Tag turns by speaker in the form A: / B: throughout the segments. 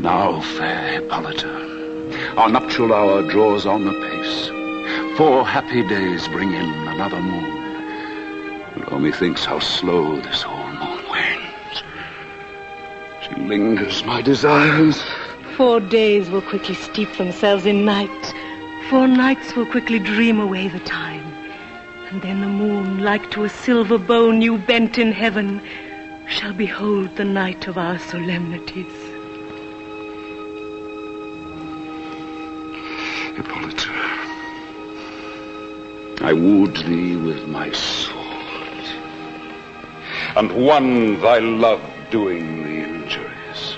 A: Now, fair Hippolyta, our nuptial hour draws on apace. 4 happy days bring in another moon. And oh, methinks how slow this whole moon wanes. She lingers my desires.
B: 4 days will quickly steep themselves in night. 4 nights will quickly dream away the time. And then the moon, like to a silver bow new bent in heaven, shall behold the night of our solemnities.
A: Hippolyta, I wooed thee with my sword, and won thy love doing thee injuries.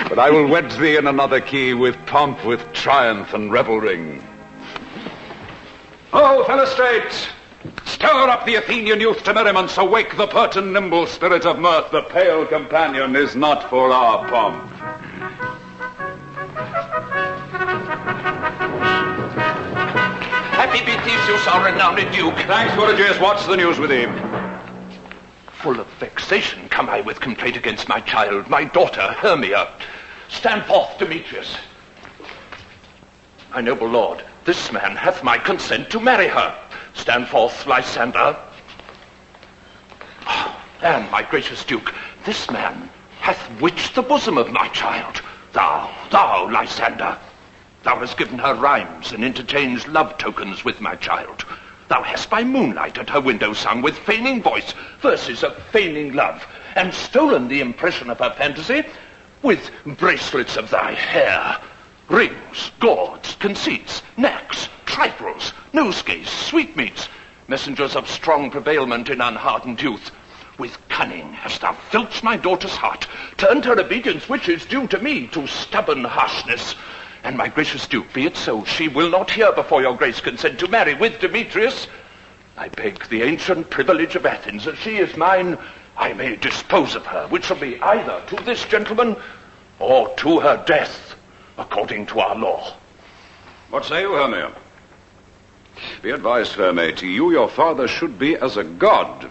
A: But I will wed thee in another key, with pomp, with triumph and revelring. Oh, Philostrate, stir up the Athenian youth to merriment, so wake the pert and nimble spirit of mirth. The pale companion is not for our pomp.
C: Happy be Theseus, our renowned Duke.
A: Thanks, Gorgias. What's the news with him?
C: Full of vexation come I with complaint against my child, my daughter, Hermia. Stand forth, Demetrius. My noble lord, this man hath my consent to marry her. Stand forth, Lysander. And, my gracious Duke, this man hath witched the bosom of my child. Thou, Lysander, thou hast given her rhymes and interchanged love tokens with my child. Thou hast by moonlight at her window sung with feigning voice verses of feigning love, and stolen the impression of her fantasy with bracelets of thy hair, rings, gauds, conceits, knacks, trifles, nosegays, sweetmeats, messengers of strong prevailment in unhardened youth. With cunning hast thou filched my daughter's heart, turned her obedience, which is due to me, to stubborn harshness. And my gracious Duke, be it so, she will not hear before your grace consent to marry with Demetrius. I beg the ancient privilege of Athens, as she is mine, I may dispose of her, which shall be either to this gentleman or to her death, according to our law.
A: What say you, Hermia? Be advised, Hermia, to you your father should be as a god.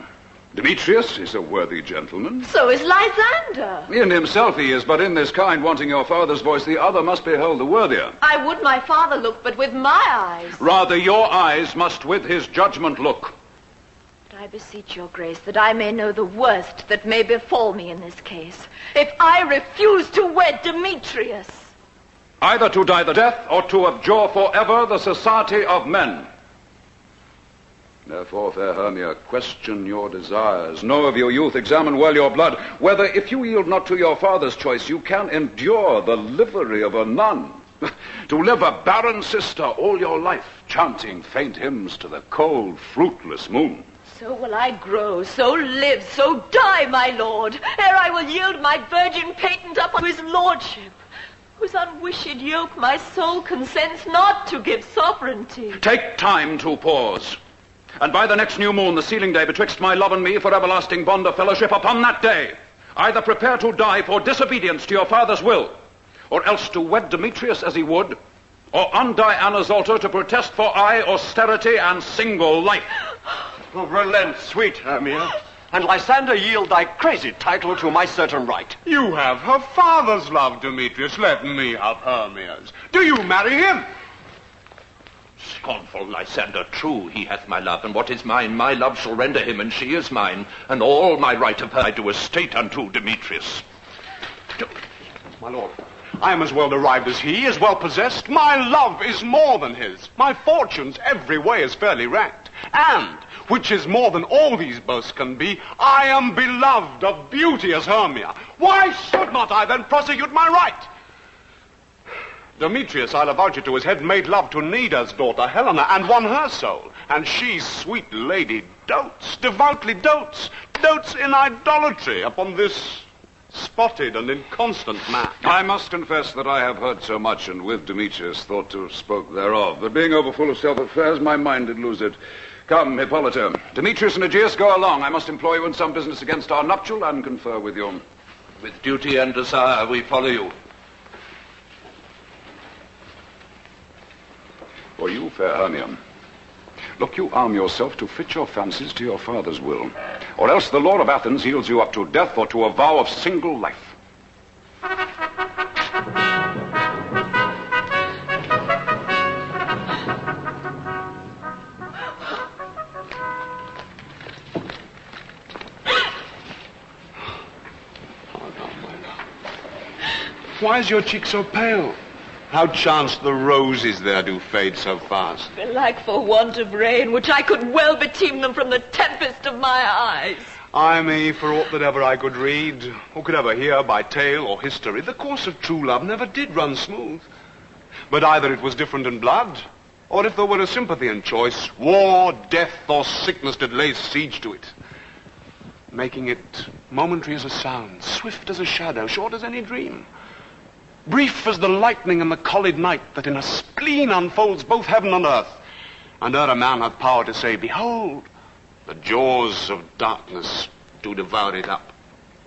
A: Demetrius is a worthy gentleman.
D: So is Lysander.
A: In himself he is, but in this kind, wanting your father's voice, the other must be held the worthier.
D: I would my father look, but with my eyes.
A: Rather, your eyes must with his judgment look.
D: But I beseech your grace that I may know the worst that may befall me in this case, if I refuse to wed Demetrius.
A: Either to die the death, or to abjure forever the society of men. Therefore, fair Hermia, question your desires. Know of your youth, examine well your blood, whether, if you yield not to your father's choice, you can endure the livery of a nun. To live a barren sister all your life, chanting faint hymns to the cold, fruitless moon.
D: So will I grow, so live, so die, my lord, ere I will yield my virgin patent up unto his lordship, whose unwished yoke my soul consents not to give sovereignty.
A: Take time to pause. And by the next new moon, the sealing day betwixt my love and me for everlasting bond of fellowship, upon that day, either prepare to die for disobedience to your father's will, or else to wed Demetrius as he would, or on Diana's altar to protest for aye austerity and single life.
E: Oh, relent, sweet Hermia, and Lysander, yield thy crazy title to my certain right.
F: You have her father's love, Demetrius. Let me have Hermia's. Do you marry him?
C: Scornful Lysander, true he hath my love, and what is mine, my love shall render him, and she is mine, and all my right of her I do estate unto Demetrius.
F: My lord, I am as well derived as he, as well possessed. My love is more than his. My fortunes every way is fairly ranked. And, which is more than all these boasts can be, I am beloved of beauty as Hermia. Why should not I then prosecute my right? Demetrius, I'll avouch it to his head, made love to Nida's daughter, Helena, and won her soul. And she, sweet lady, dotes, devoutly dotes in idolatry upon this spotted and inconstant man.
A: I must confess that I have heard so much, and with Demetrius thought to have spoke thereof. But being overfull of self-affairs, my mind did lose it. Come, Hippolyta, Demetrius and Aegeus, go along. I must employ you in some business against our nuptial, and confer with you.
C: With duty and desire we follow you.
A: For you, fair Hermia, look you arm yourself to fit your fancies to your father's will, or else the law of Athens yields you up to death or to a vow of single life.
F: Why is your cheek so pale? How chanced the roses there do fade so fast?
D: Belike for want of rain, which I could well beteem them from the tempest of my eyes.
F: Ay me, for aught that ever I could read, or could ever hear by tale or history, the course of true love never did run smooth. But either it was different in blood, or if there were a sympathy in choice, war, death, or sickness did lay siege to it, making it momentary as a sound, swift as a shadow, short as any dream, brief as the lightning and the collid night that in a spleen unfolds both heaven and earth, and ere a man hath power to say, behold, the jaws of darkness do devour it up.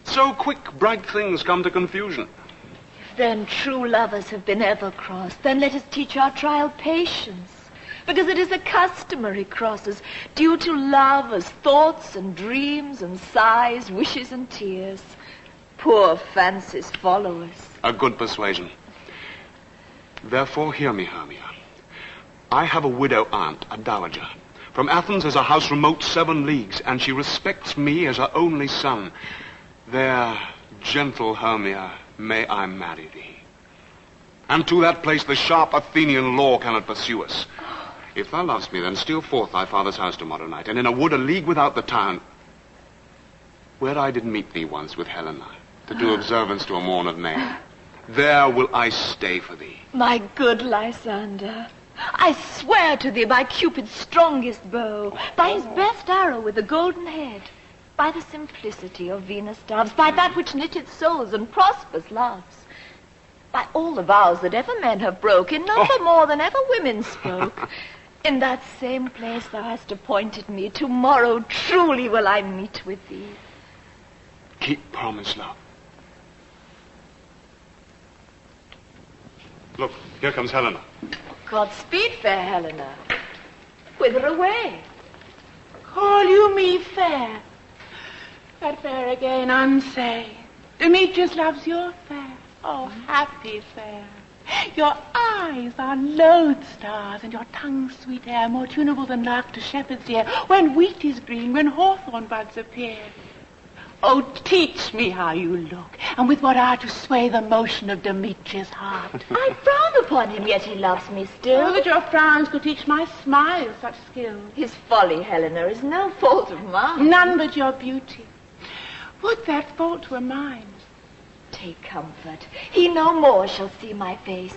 F: So quick bright things come to confusion.
D: If then true lovers have been ever crossed, then let us teach our trial patience, because it is the customary crosses due to lovers' thoughts and dreams and sighs, wishes and tears. Poor fancies follow us.
F: A good persuasion. Therefore hear me, Hermia. I have a widow aunt, a dowager. From Athens is a house remote 7 leagues, and she respects me as her only son. There, gentle Hermia, may I marry thee. And to that place the sharp Athenian law cannot pursue us. If thou lovest me, then steal forth thy father's house tomorrow night, and in a wood a league without the town, where I did meet thee once with Helena, to do observance to a morn of May, there will I stay for thee.
D: My good Lysander, I swear to thee by Cupid's strongest bow, by his best arrow with the golden head, by the simplicity of Venus' doves, by that which knitteth souls and prospers loves, by all the vows that ever men have broke, in number more than ever women spoke. In that same place thou hast appointed me, tomorrow truly will I meet with thee.
F: Keep promise, love. Look, here comes Helena.
D: Godspeed, fair Helena. Whither away?
G: Call you me fair? That fair again unsay. Demetrius loves your fair. Oh, happy fair. Your eyes are lodestars, and your tongue's sweet air more tunable than lark to shepherd's ear, when wheat is green, when hawthorn buds appear. Oh, teach me how you look, and with what art to sway the motion of Demetrius' heart.
D: I frown upon him, yet he loves me still.
G: Oh, that your frowns could teach my smile such skill.
D: His folly, Helena, is no fault of mine.
G: None but your beauty. Would that fault were mine.
D: Take comfort. He no more shall see my face.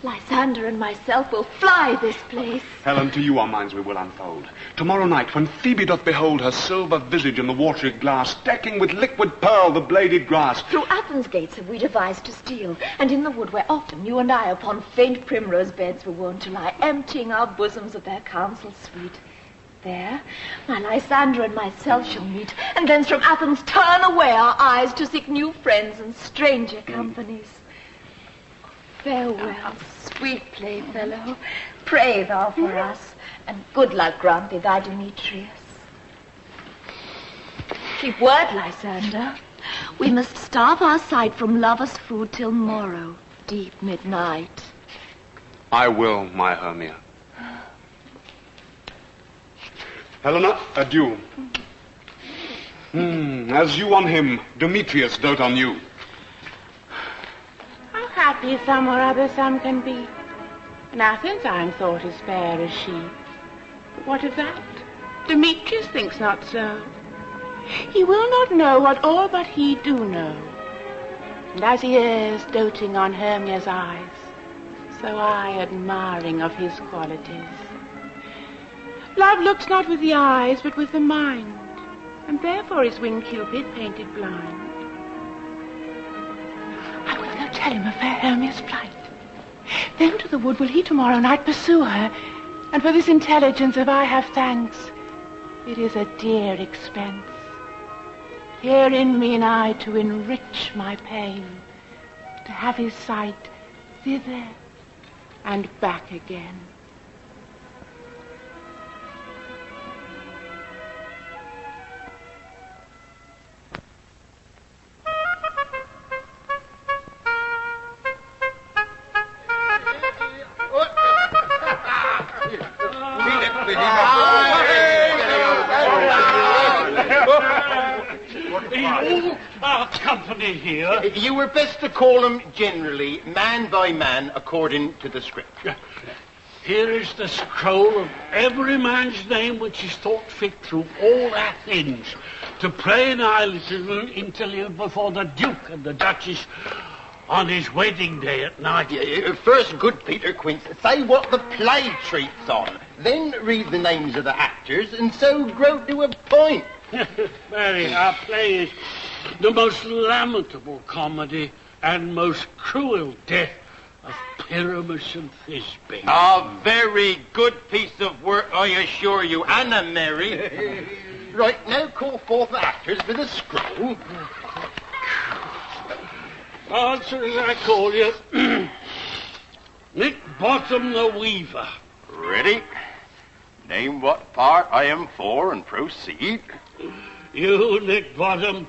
D: Lysander and myself will fly this place.
F: Helen, to you our minds we will unfold. Tomorrow night, when Phoebe doth behold her silver visage in the watery glass, decking with liquid pearl the bladed grass.
D: Through Athens' gates have we devised to steal, and in the wood where often you and I upon faint primrose beds were wont to lie, emptying our bosoms of their counsel sweet. There, my Lysander and myself shall meet, and thence from Athens turn away our eyes to seek new friends and stranger companies. Farewell, sweet playfellow. Pray thou for us, and good luck grant thee thy Demetrius. Keep word, Lysander. We must starve our sight from lovers' food till morrow, deep midnight.
F: I will, my Hermia. Helena, adieu. As you on him, Demetrius dote on you.
G: How happy some or other some can be. In Athens I'm thought as fair as she. But what of that? Demetrius thinks not so. He will not know what all but he do know. And as he is doting on Hermia's eyes, so I admiring of his qualities. Love looks not with the eyes, but with the mind, and therefore is winged Cupid painted blind. I will go tell him of fair Hermia's flight. Then to the wood will he tomorrow night pursue her, and for this intelligence, if I have thanks, it is a dear expense. Herein mean I to enrich my pain, to have his sight thither and back again.
H: all our company here.
I: You were best to call them generally, man by man, according to the script.
H: Here is the scroll of every man's name which is thought fit through all Athens to pray an interlude before the Duke and the Duchess on his wedding day at night.
I: First, good Peter Quince, say what the play treats on. Then read the names of the actors, and so grow to a point.
H: Mary, our play is the most lamentable comedy and most cruel death of Pyramus and Thisbe.
I: A very good piece of work, I assure you, Anna Mary. Right, now call forth the actors with a scroll.
H: Answer as I call you. Nick Bottom the Weaver.
I: Ready? Name what part I am for and proceed.
H: You, Nick Bottom,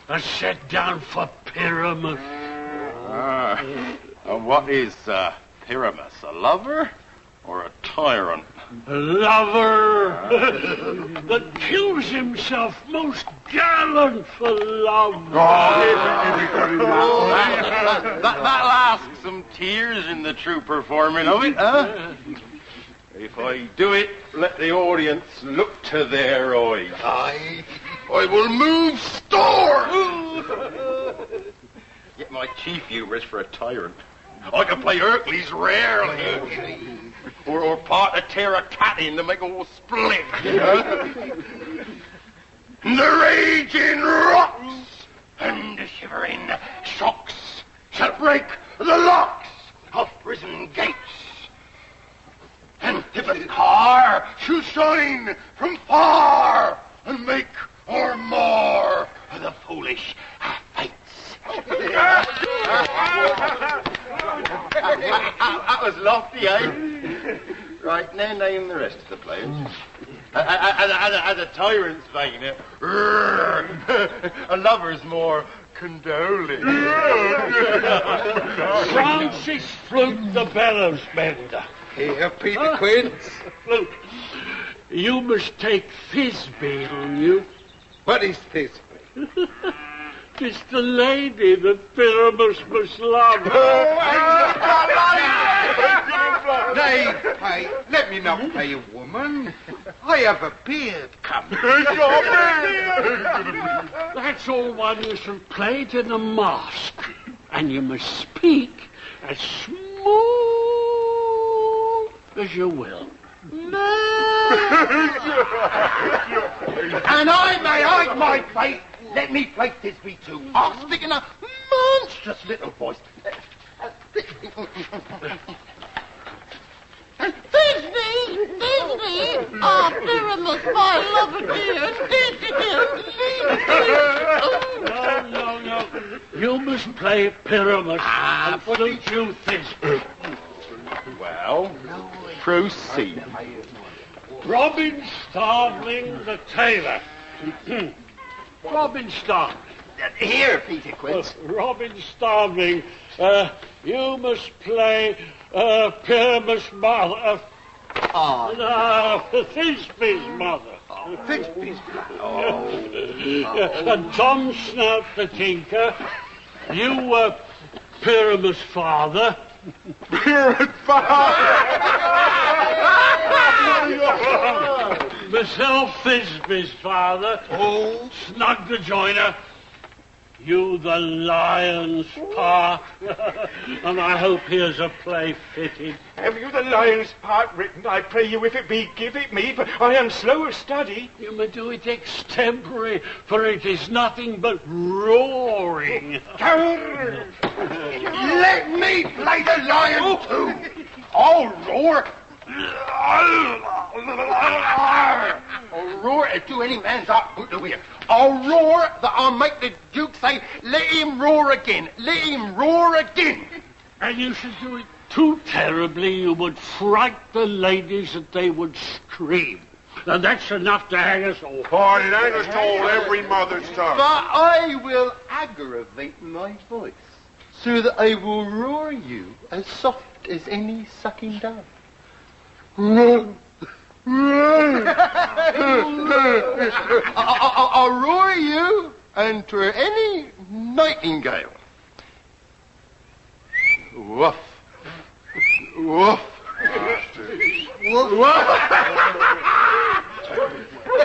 H: are set down for Pyramus.
I: What is Pyramus, a lover or a tyrant?
H: A lover that kills himself most gallant for love.
I: That'll ask some tears in the true performing of it, huh? If I do it, let the audience look to their eyes. I will move stores. Yet my chief humour is for a tyrant. I can play Hercules rarely. Or part a terracotta to make all split. The raging rocks and the shivering shocks shall break the locks of prison gates. And if a car shall shine from far and make or more of the foolish fates. That was lofty, eh? Right, now name the rest of the players. As a tyrant's vein, a lover's more condoling.
H: Francis Flute the bellows bender.
I: Here, Peter Quince.
H: Flute, you must take Thisbe on you.
I: What is Thisbe?
H: It's the lady that Pyramus must love.
J: Nay, pray, let me not play a woman. I have a beard, come.
H: That's all one you shall play to the mask. And you must speak as smooth as you will.
J: And I may hide my face. Let me play Thisbe too. I'll stick in a monstrous little voice.
K: Thisbe! Ah, Pyramus, my lover dear!
H: No. You must play Pyramus and Flute you Thisbe.
I: Well, proceed.
H: Robin Starveling the tailor. Robin Starveling.
I: Here, Peter Quince.
H: Robin Starveling, you must play Pyramus' mother. Thisbe's mother.
J: Thisbe's
H: And Tom Snout the tinker, you were Pyramus' father. Myself, Thisbe's father.
J: Oh,
H: Snug the joiner. You the lion's part. And I hope here's a play fitted.
L: Have you the lion's part written? I pray you, if it be, give it me, for I am slow of study.
H: You may do it extempore, for it is nothing but roaring.
J: let me play the lion too. I'll roar.
I: I'll roar to any man's heart put to hear. I'll roar that I'll make the Duke say, let him roar again, let him roar again.
H: And you should do it too terribly, you would fright the ladies that they would scream. And that's enough to hang us all.
J: Oh, it ain't at all every mother's tongue.
I: But I will aggravate my voice, so that I will roar you as soft as any sucking dove. I'll roar you
J: and to any nightingale. Woof. Woof.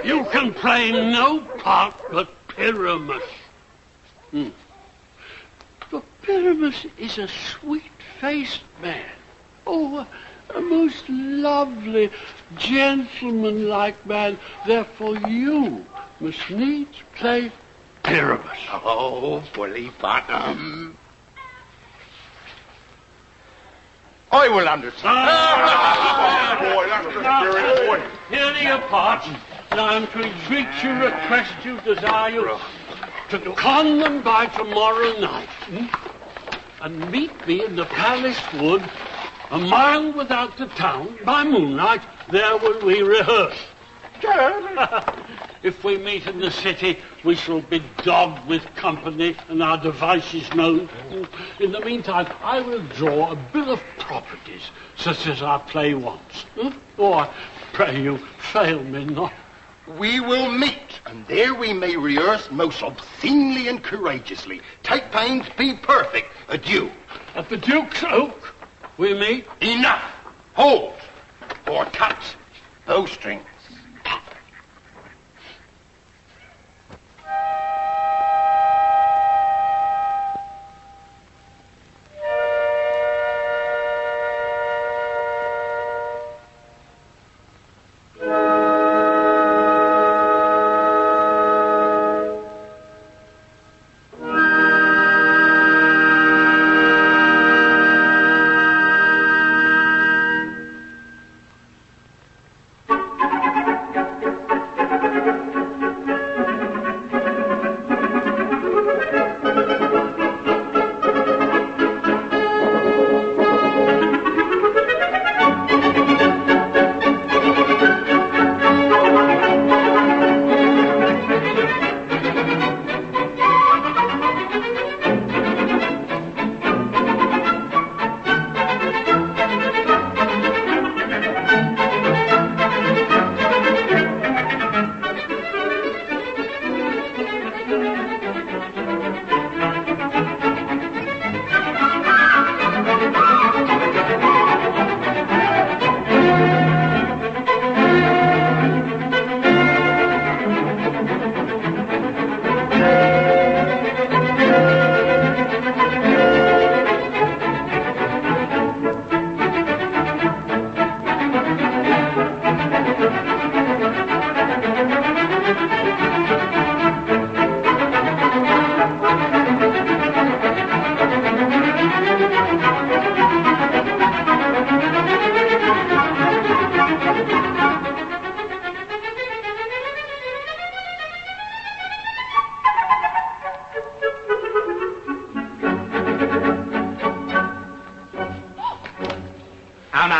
H: You can play no part but Pyramus. But Pyramus is a sweet-faced man. Oh, a most lovely, gentleman-like man. Therefore you must needs play Pyramus.
J: Oh, bully bottom. I will understand.
H: Boy, that's the spirit, boy. Here are your parts. Now I'm to entreat you, request you, desire you to con them by tomorrow night. And meet me in the palace wood, a mile without the town, by moonlight. There will we rehearse. If we meet in the city, we shall be dogged with company and our devices known. In the meantime, I will draw a bill of properties, such as our play wants. Oh, I pray you, fail me not.
J: We will meet, and there we may rehearse most obscenely and courageously. Take pains, be perfect. Adieu.
H: At the Duke's Oak, we meet.
J: Enough. Hold, or cut bowstrings.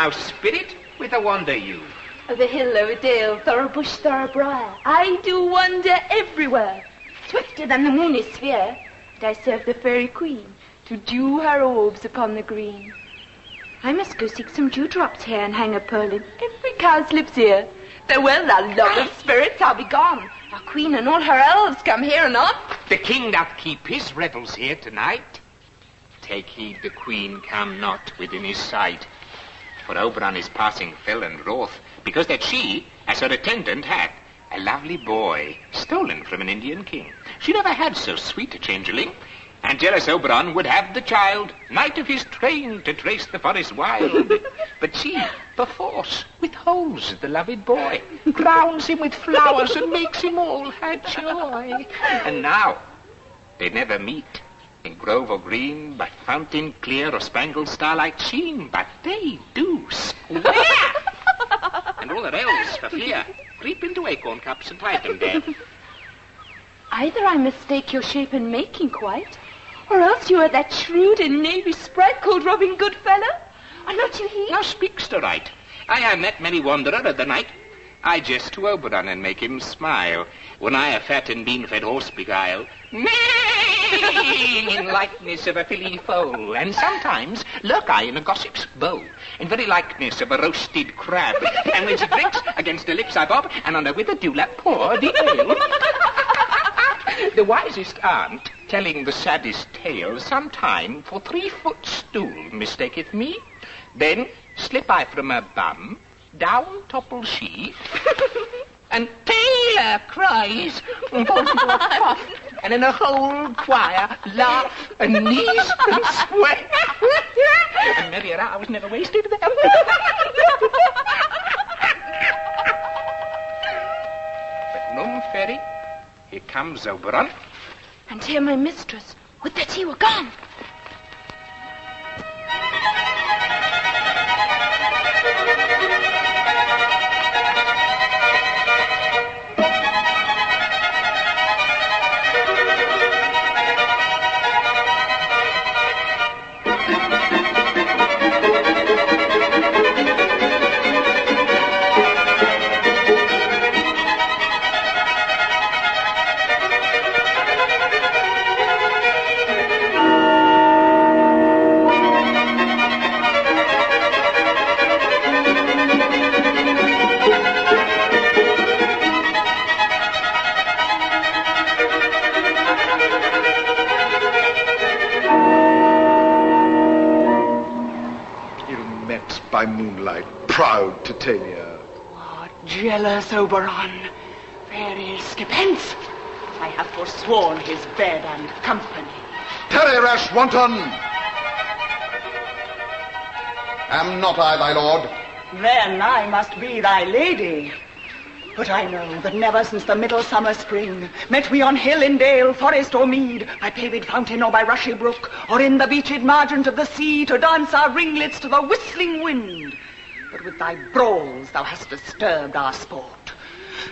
M: Now, spirit, with a wonder you.
D: Over hill, over dale, thorough bush, thorough briar, I do wander everywhere. Swifter than the moon is sphere, but I serve the fairy queen to dew her orbs upon the green. I must go seek some dewdrops here and hang a pearl in every cowslip's ear. Farewell, thou love of spirits, I'll be gone. Our queen and all her elves come here and on.
M: The king doth keep his revels here tonight. Take heed the queen come not within his sight. For Oberon is passing fell and wroth, because that she, as her attendant, hath a lovely boy, stolen from an Indian king. She never had so sweet a changeling, and jealous Oberon would have the child, knight of his train, to trace the forest wild. But she, perforce, withholds the loved boy, crowns him with flowers, and makes him all her joy. And now, they never meet, in grove or green, by fountain clear or spangled starlight sheen, but they do swear. And all their elves, for fear, creep into acorn cups and hide them there.
D: Either I mistake your shape and making quite, or else you are that shrewd and knavy sprite called Robin Goodfellow. Are not you he?
M: Now speaks to right. I have met many wanderer of the night. I jest to Oberon and make him smile, when I a fat and bean-fed horse beguile, neighing in likeness of a filly foal, and sometimes lurk I in a gossip's bow, in very likeness of a roasted crab, and when she drinks, against her lips I bob, and on her withered dewlap pour the ale. the wisest aunt, telling the saddest tale, sometime for 3-foot stool mistaketh me. Then slip I from her bum, down topple she, and Taylor cries, and falls into a cough, and in a whole choir laugh and neeze and swear. And merrier hours never wasted them. But Gnome Fairy, here comes Oberon.
G: And here my mistress, would that he were gone.
N: By moonlight, proud Titania.
O: Oh, jealous Oberon, fairy skip hence. I have forsworn his bed and company.
N: Tarry, rash wanton! Am not I thy lord?
O: Then I must be thy lady. But I know that never since the midsummer spring met we on hill and dale, forest or mead, by paved fountain or by rushy brook, or in the beached margent of the sea, to dance our ringlets to the whistling wind. But with thy brawls thou hast disturbed our sport.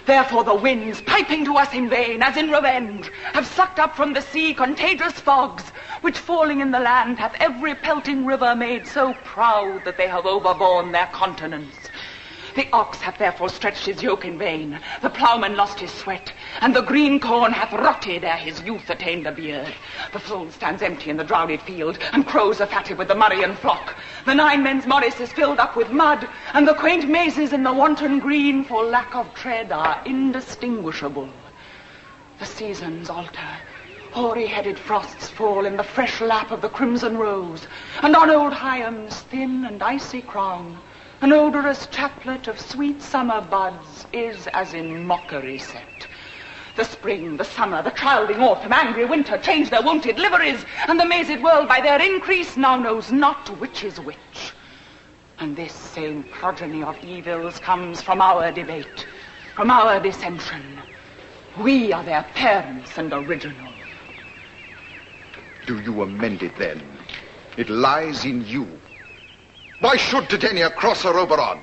O: Therefore the winds, piping to us in vain, as in revenge, have sucked up from the sea contagious fogs, which falling in the land hath every pelting river made so proud that they have overborne their continents. The ox hath therefore stretched his yoke in vain, the ploughman lost his sweat, and the green corn hath rotted ere his youth attained a beard. The fold stands empty in the drowned field, and crows are fatted with the Murrian flock. The 9 men's morris is filled up with mud, and the quaint mazes in the wanton green, for lack of tread, are indistinguishable. The seasons alter. Hoary-headed frosts fall in the fresh lap of the crimson rose, and on old Hiam's thin and icy crown, an odorous chaplet of sweet summer buds is as in mockery set. The spring, the summer, the childing autumn, angry winter change their wonted liveries, and the mazed world by their increase now knows not which is which. And this same progeny of evils comes from our debate, from our dissension. We are their parents and original.
N: Do you amend it then? It lies in you. Why should Titania cross her Oberon?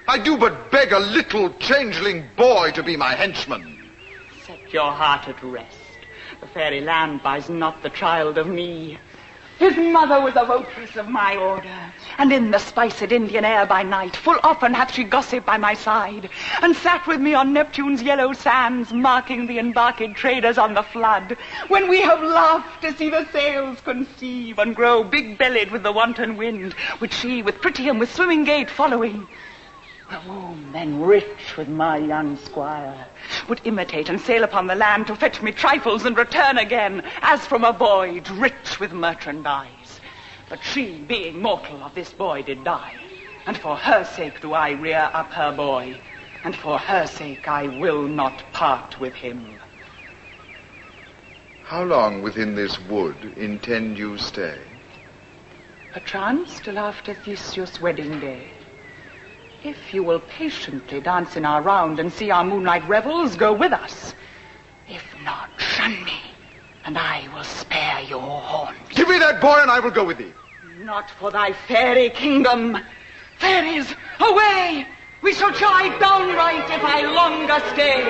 N: I do but beg a little changeling boy to be my henchman.
O: Set your heart at rest. The fairy land buys not the child of me. His mother was a votress of my order, and in the spiced Indian air by night full often hath she gossiped by my side, and sat with me on Neptune's yellow sands, marking the embarked traders on the flood, when we have laughed to see the sails conceive and grow big-bellied with the wanton wind, which she, with pretty and with swimming gait following, the womb then rich with my young squire, would imitate and sail upon the land to fetch me trifles and return again, as from a void rich with merchandise. But she, being mortal, of this boy did die, and for her sake do I rear up her boy, and for her sake I will not part with him.
N: How long within this wood intend you stay?
O: Perchance till after Theseus' wedding day. If you will patiently dance in our round and see our moonlight revels, go with us. If not, shun me, and I will spare your horns.
N: Give me that boy and I will go with thee.
O: Not for thy fairy kingdom. Fairies, away! We shall chide downright if I longer stay.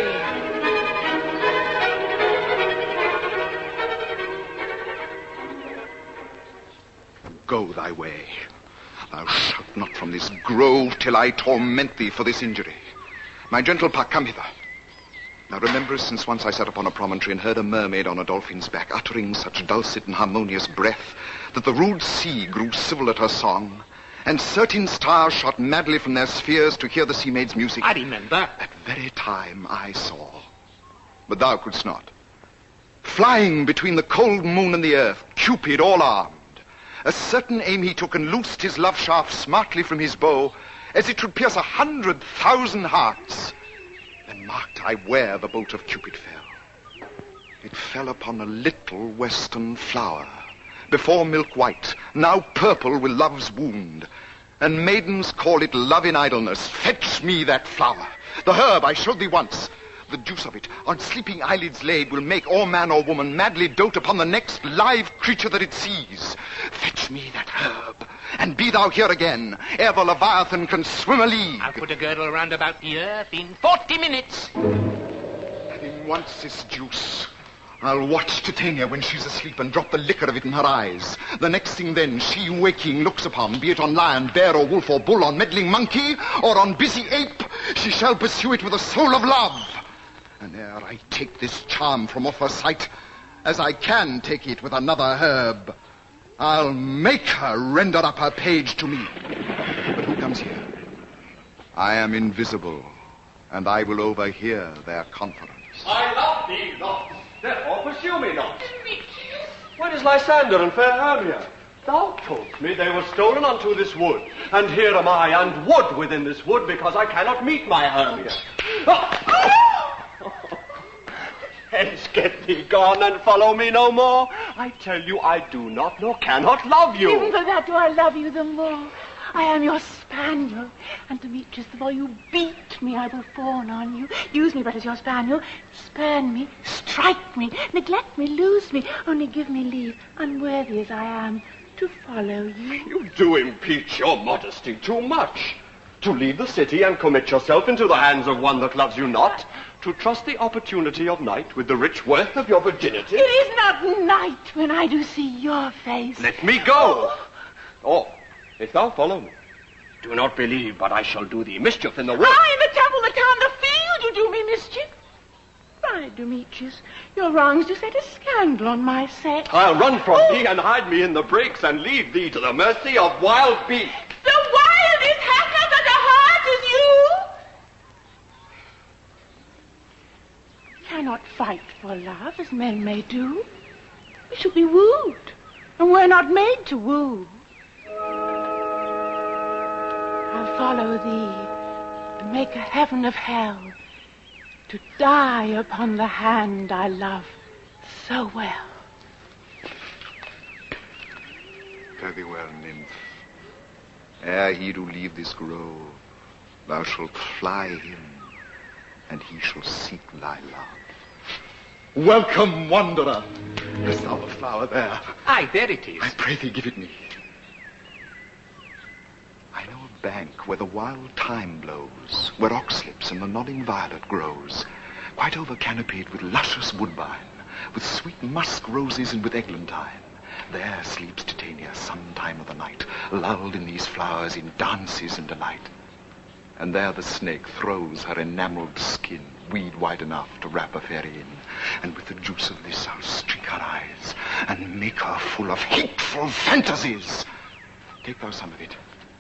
N: Go thy way. Thou shalt not from this grove till I torment thee for this injury. My gentle Puck, come hither. Now rememberest since once I sat upon a promontory and heard a mermaid on a dolphin's back uttering such dulcet and harmonious breath that the rude sea grew civil at her song, and certain stars shot madly from their spheres to hear the sea maid's music.
M: I remember.
N: That very time I saw. But thou couldst not. Flying between the cold moon and the earth, Cupid all armed. A certain aim he took and loosed his love shaft smartly from his bow, as it should pierce 100,000 hearts. Then marked I where the bolt of Cupid fell. It fell upon a little western flower, before milk white, now purple with love's wound. And maidens call it love in idleness. Fetch me that flower, the herb I showed thee once. The juice of it, on sleeping eyelids laid, will make or man or woman madly dote upon the next live creature that it sees. Fetch me that herb, and be thou here again, ere the Leviathan can swim a league.
M: I'll put a girdle round about the earth in 40 minutes.
N: Having once this juice, I'll watch Titania when she's asleep and drop the liquor of it in her eyes. The next thing then she waking looks upon, be it on lion, bear, or wolf, or bull, on meddling monkey, or on busy ape, she shall pursue it with a soul of love. And ere I take this charm from off her sight, as I can take it with another herb, I'll make her render up her page to me. But who comes here? I am invisible, and I will overhear their conference.
E: I love thee not, therefore pursue me not. Where is Lysander and fair Hermia? Thou told me they were stolen unto this wood, and here am I and wood within this wood, because I cannot meet my Hermia. Hence get thee gone and follow me no more. I tell you I do not nor cannot love you.
G: Even for that do I love you the more. I am your spaniel, and Demetrius, the more you beat me, I will fawn on you. Use me but as your spaniel, spurn me, strike me, neglect me, lose me, only give me leave, unworthy as I am, to follow you.
E: You do impeach your modesty too much. To leave the city and commit yourself into the hands of one that loves you not, to trust the opportunity of night with the rich worth of your virginity.
G: It is not night when I do see your face.
E: Let me go. Or, if thou follow me, do not believe but I shall do thee mischief in the wood.
G: I, in the temple, the town, the field, you do me mischief. Why, Demetrius, your wrongs do set a scandal on my sex.
E: I'll run from thee and hide me in the brakes and leave thee to the mercy of wild beasts.
G: The wildest hath not such a heart as you. Cannot fight for love as men may do. We should be wooed, and we're not made to woo. I'll follow thee and make a heaven of hell, to die upon the hand I love so well.
N: Fare thee well, nymph. Ere he do leave this grove, thou shalt fly him, and he shall seek thy love. Welcome, wanderer. Hast thou the flower there?
M: Aye, there it is.
N: I pray thee, give it me. I know a bank where the wild thyme blows, where oxlips and the nodding violet grows, quite over canopied with luscious woodbine, with sweet musk roses and with eglantine. There sleeps Titania some time of the night, lulled in these flowers in dances and delight. And there the snake throws her enameled skin, weed wide enough to wrap a fairy in. And with the juice of this I'll streak her eyes, and make her full of hateful fantasies. Take thou some of it.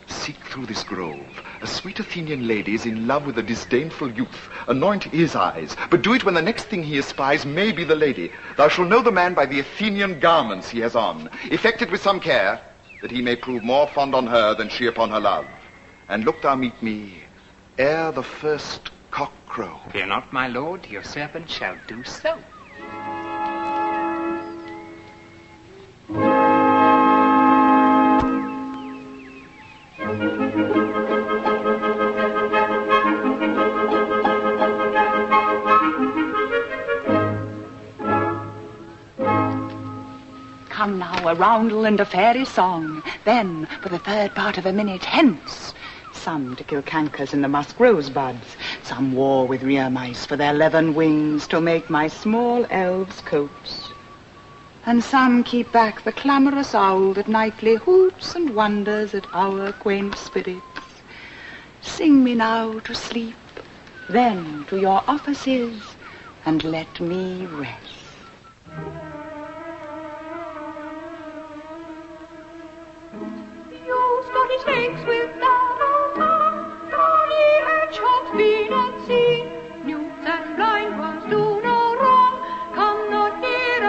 N: Seek through this grove. A sweet Athenian lady is in love with a disdainful youth. Anoint his eyes, but do it when the next thing he espies may be the lady. Thou shalt know the man by the Athenian garments he has on, effected with some care, that he may prove more fond on her than she upon her love. And look thou meet me ere the first cock crow.
M: Fear not, my lord, your servant shall do so.
O: Come now, a roundel and a fairy song. Then, for the third part of a minute hence, some to kill cankers in the musk rosebuds, some war with rear mice for their leathern wings to make my small elves' coats, and some keep back the clamorous owl that nightly hoots and wonders at our quaint spirits. Sing me now to sleep, then to your offices, and let me rest.
K: You Scottish snakes with Dolly hedgehogs been at sea, newts and blind ones do no wrong, come not near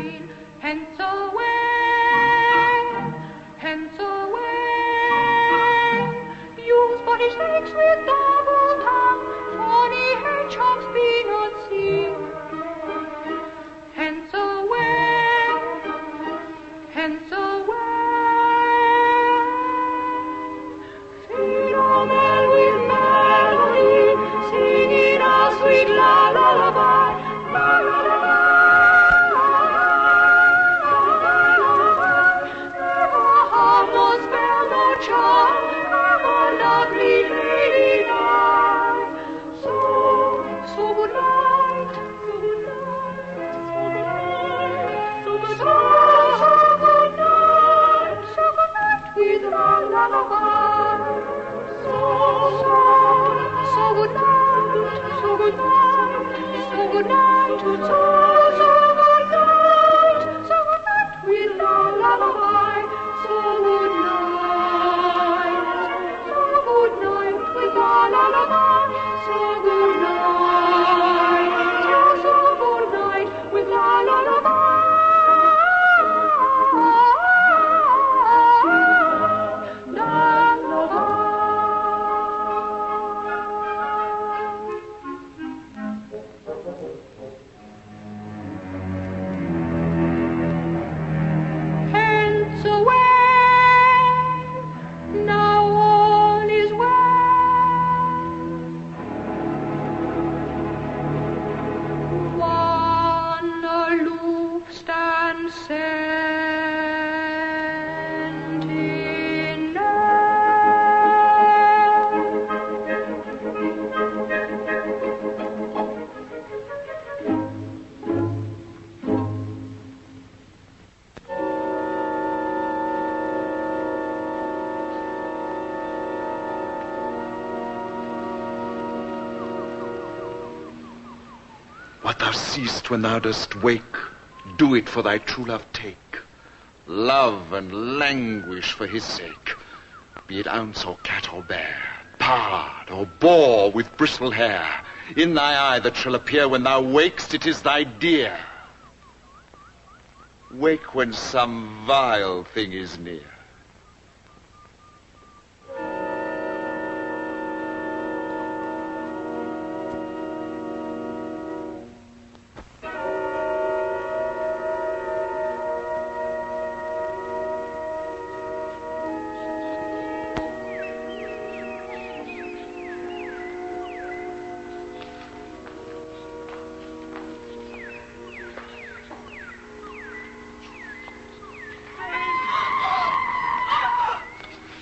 K: queen. Hence away, hence away. You Spottish snakes with double tongue, funny hedgehogs be not seen. Hence away, hence away. Philomel with melody, singing a sweet lullaby, lullaby. Never harm nor spell nor charm, never lovely lady died. So good night, so good night, so good night, so good night, so good night with a lullaby. So good night, so good night, so good night, so good night, so good night with a lullaby. So good night, with a lullaby. So good night, so good night with a lullaby. Hence away, now all is well. One aloof stands
N: What thou seest when thou dost wake, do it for thy true love take. Love and languish for his sake, be it ounce or cat or bear, pard or boar with bristle hair. In thy eye that shall appear when thou wakest, it is thy dear. Wake when some vile thing is near.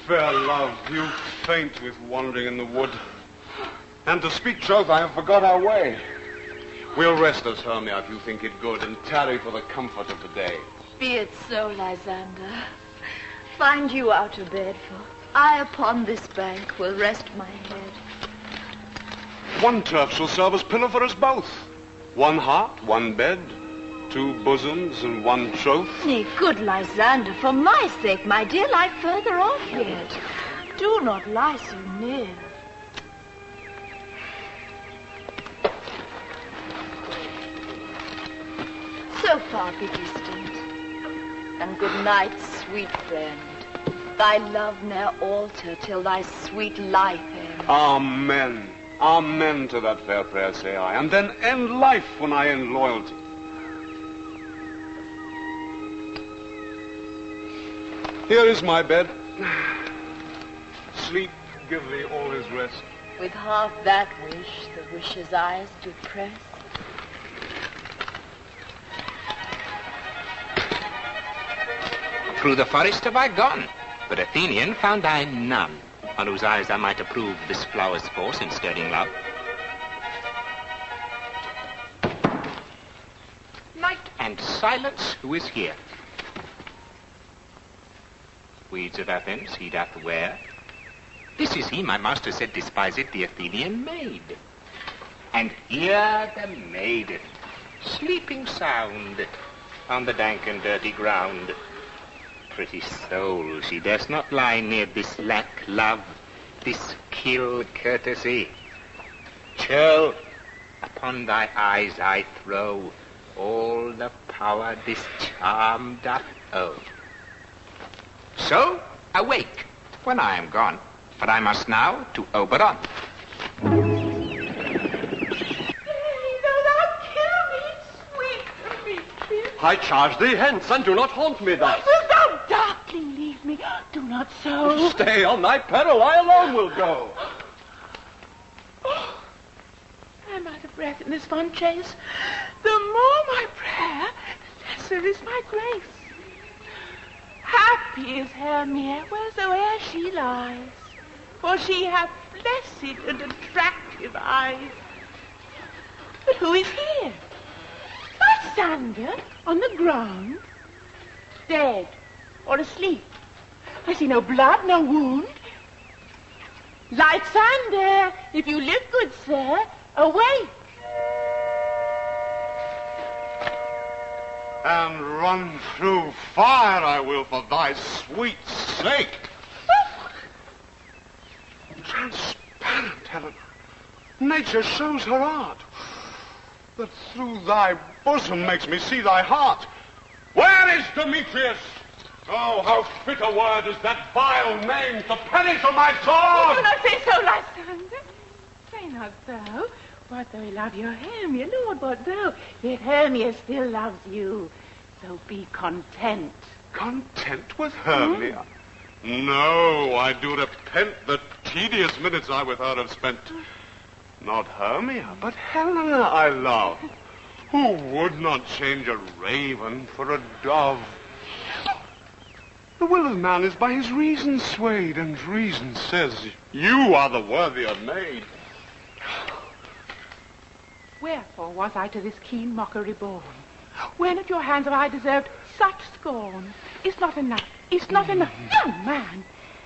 F: Fair love, you faint with wandering in the wood. And to speak troth, I have forgot our way. We'll rest us, Hermia, if you think it good, and tarry for the comfort of the day.
D: Be it so, Lysander. Find you out a bed, for I upon this bank will rest my head.
F: One turf shall serve as pillow for us both. One heart, one bed, two bosoms, and one troth.
D: Nay, good Lysander, for my sake, my dear, lie further off yet. Do not lie so near. So far be distant, and good night, sweet friend. Thy love ne'er alter till thy sweet life end.
F: Amen. Amen to that fair prayer, say I, and then end life when I end loyalty. Here is my bed. Sleep give thee all his rest.
D: With half that wish, the wisher's eyes do press.
M: Through the forest have I gone, but Athenian found I none, on whose eyes I might approve this flower's force in stirring love. Night and silence, who is here? Weeds of Athens he doth wear. This is he, my master said, despised the Athenian maid. And here the maiden, sleeping sound, on the dank and dirty ground. Pretty soul, she dares not lie near this lack love, this kill courtesy. Churl, upon thy eyes I throw all the power this charm doth own. So, awake when I am gone, for I must now to Oberon.
E: I charge thee hence, and do not haunt me thus.
G: Wilt thou darkling leave me? Do not so.
E: Stay on thy peril, I alone will go.
G: I'm out of breath in this fond chase. The more my prayer, the lesser is my grace. Happy is Hermia wheresoe'er she lies, for she hath blessed and attractive eyes. But who is here? Lysander on the ground, dead or asleep. I see no blood, no wound. Lysander, if you live, good sir, awake.
F: And run through fire I will for thy sweet sake. Transparent, Helena. Nature shows her art. That through thy bosom makes me see thy heart. Where is Demetrius? Oh, how fit a word is that vile name to perish on my sword!
G: Do not say so, Lysander. Say not so. What though he love your Hermia, Lord, what though? Yet Hermia still loves you. So be content.
F: Content with Hermia? No, I do repent the tedious minutes I with her have spent. Not Hermia, but Helena I love. Who would not change a raven for a dove? The will of man is by his reason swayed, and reason says you are the worthier maid.
G: Wherefore was I to this keen mockery born? When at your hands have I deserved such scorn? Is not enough, young man,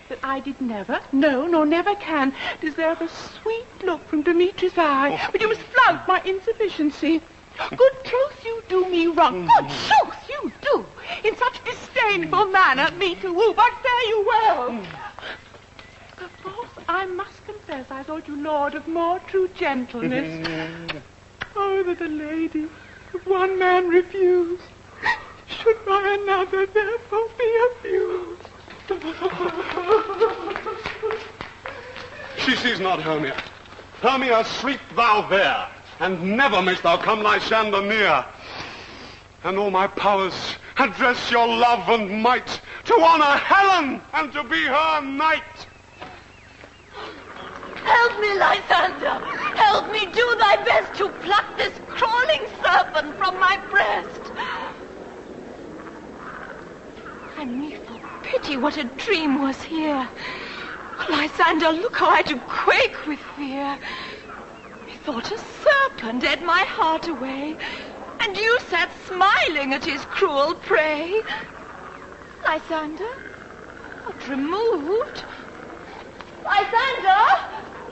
G: that I did never, no, nor never can, deserve a sweet look from Demetrius' eye, but you must flout my insufficiency. Good truth, you do me wrong. Good truth, you do. In such disdainful manner me to woo, but fare you well. Perforce I must confess I thought you lord of more true gentleness. Oh, that a lady, if one man refuse, should by another therefore be abused.
F: She sees not Hermia. Hermia, sleep thou there, and never mayst thou come Lysander near. And all my powers address your love and might to honor Helen and to be her knight.
D: Help me, Lysander! Help me, do thy best to pluck this crawling serpent from my breast. And me for pity, what a dream was here. Lysander, look how I do quake with fear. Methought a serpent ate my heart away, and you sat smiling at his cruel prey. Lysander, not removed. Lysander!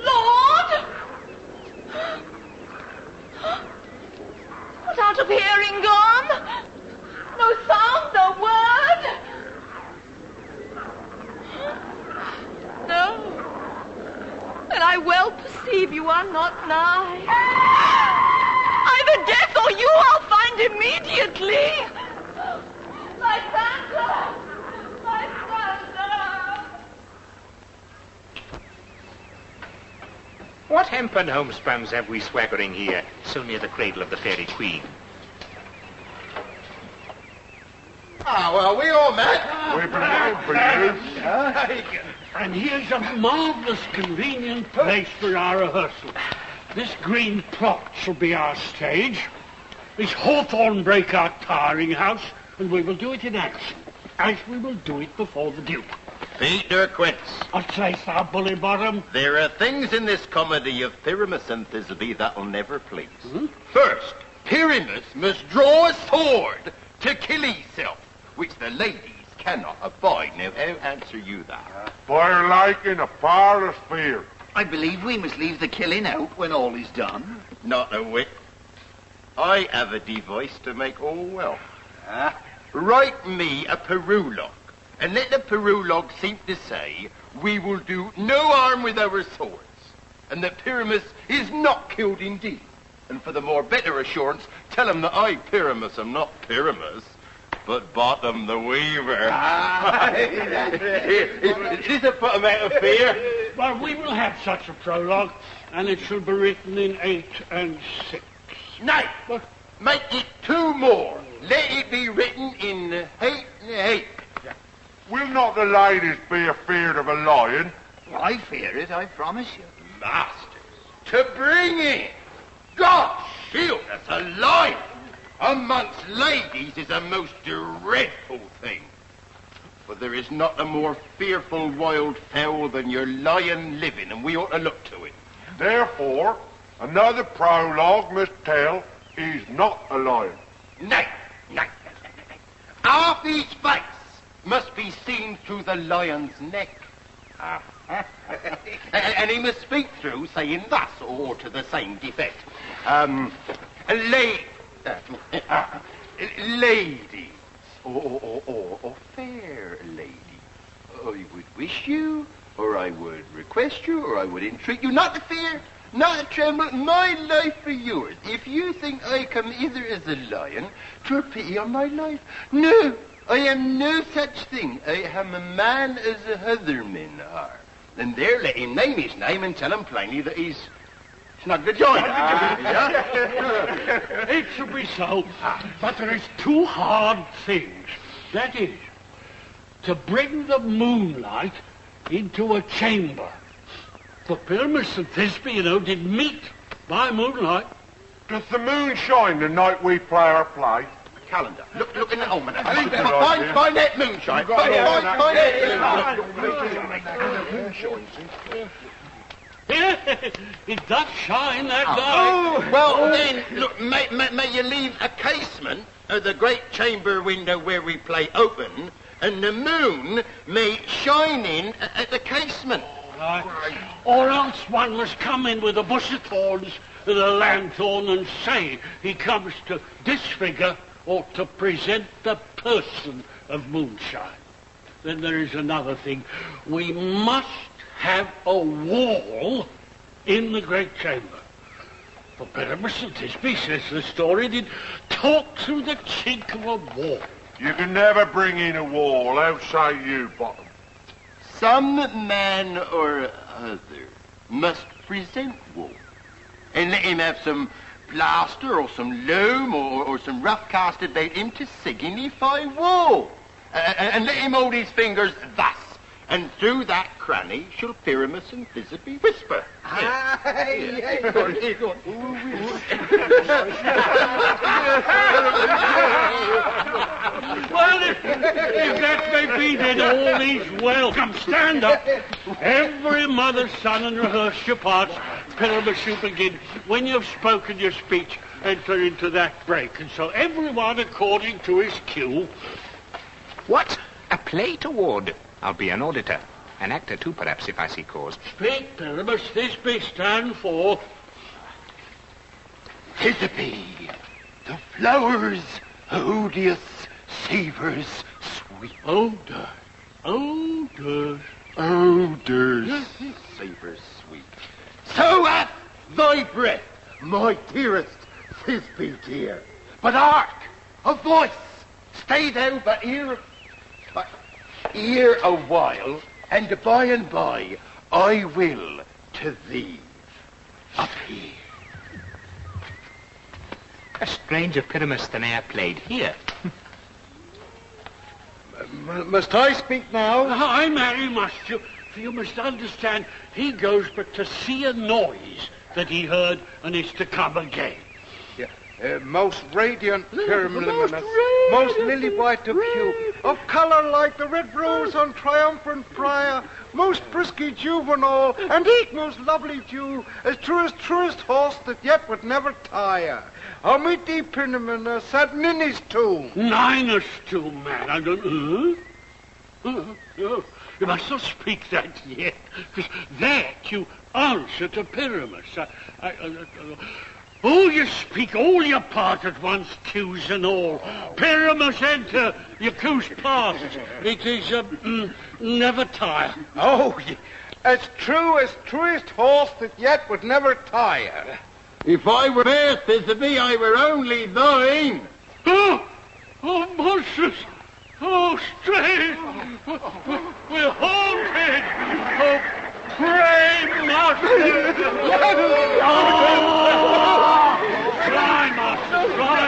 D: Lord! What, out of hearing gone? No sound, no word? No. And I well perceive you are not nigh. Either death or you I'll find immediately. Lysander! Lysander!
M: What hempen homespuns have we swaggering here, so near the cradle of the fairy queen?
J: Ah, well, we all met.
F: We believe.
H: And here's a marvellous convenient place for our rehearsal. This green plot shall be our stage. This hawthorn brake our tiring house, and we will do it in action, as we will do it before the Duke.
I: Peter Quince.
H: What sayst thou, bully bottom?
I: There are things in this comedy of Pyramus and Thisbe that'll never please. First, Pyramus must draw a sword to kill himself, which the ladies cannot abide. Now, how answer you that?
P: Fire like in a parlous fear.
J: I believe we must leave the killing out when all is done.
I: Not a whit. I have a device to make all well. Write me a prologue, and let the prologue seem to say we will do no harm with our swords, and that Pyramus is not killed indeed, And for the more better assurance, tell him that I, Pyramus, am not Pyramus, but Bottom the Weaver. It isn't put him out of fear.
H: Well, we will have such a prologue, and it shall be written in 8 and 6.
I: Nay, make it 2 more. Let it be written in 8 and 8.
P: Will not the ladies be afeard of a lion?
J: I fear it, I promise you.
I: Masters, to bring in, God shield us, a lion amongst ladies is a most dreadful thing. For there is not a more fearful wild fowl than your lion living, and we ought to look to it.
P: Therefore, another prologue must tell he's not a lion.
I: Nay. Half his face must be seen through the lion's neck. And he must speak through, saying thus, or to the same defect. Ladies, or fair lady, I would wish you, or I would request you, or I would entreat you not to fear, not to tremble, my life for yours. If you think I come hither as a lion, 'twere pity on my life. No, I am no such thing. I am a man as other men are. And there let him name his name and tell him plainly that he's snug to join.
H: It shall be so, but there is 2 hard things. That is, to bring the moonlight into a chamber. For Pyramus and Thisbe, did meet by moonlight.
P: Does the moon shine the night we play our play?
I: Calendar. Look in the almanac.
P: Find
I: that moonshine. Find that moonshine.
H: It does shine that night.
I: Oh, well then, look, may you leave a casement of the great chamber window where we play open, and the moon may shine in at the casement.
H: Or else one must come in with a bush of thorns and a lanthorn and say he comes to disfigure or to present the person of moonshine. Then there is another thing. We must have a wall in the great chamber. For Pyramus and Thisbe, says the story, did talk through the chink of a wall.
P: You can never bring in a wall. How say you, Bottom?
I: Some man or other must present wool, and let him have some plaster or some loam or some rough cast about him to signify wool, and let him hold his fingers thus, and through that cranny shall Pyramus and Thisbe whisper.
H: Well, if that may be, then all is well. Come, stand up. Every mother's son, and rehearse your parts. Pyramus, you begin. When you've spoken your speech, enter into that break. And so everyone according to his cue.
M: What? A play toward? I'll be an auditor. An actor too, perhaps, if I see cause.
H: Speak, Pyramus. Thisbe, stand for.
I: Thisbe, the flowers, odious, savors, sweet.
H: Odors,
I: savors, sweet. So hath thy breath, my dearest Thisbe dear. But hark, a voice, stay thou but hear a while, and by I will to thee appear.
M: A stranger Pyramus than e'er played here.
E: Must I speak now?
H: Aye, marry, must you. For you must understand, he goes but to see a noise that he heard and is to come again.
E: Most radiant Pyramus, most lily-white of hue, of colour like the red rose on triumphant briar, most frisky juvenile, and eke most lovely Jew, as truest horse that yet would never tire. I'll meet thee, Pyramus, at Ninny's tomb.
H: Ninus tomb, man. I don't... You must not speak that yet, because that you answer to Pyramus. You speak all your part at once, cues and all. Pyramus, enter, your cues past. It is, never tire.
E: Oh, as true as truest horse that yet would never tire.
I: If I were fair, Thisby, I were only thine.
H: Oh, monstrous! Oh, strange! We're haunted! Oh, pray, master! Fly, master! Fly,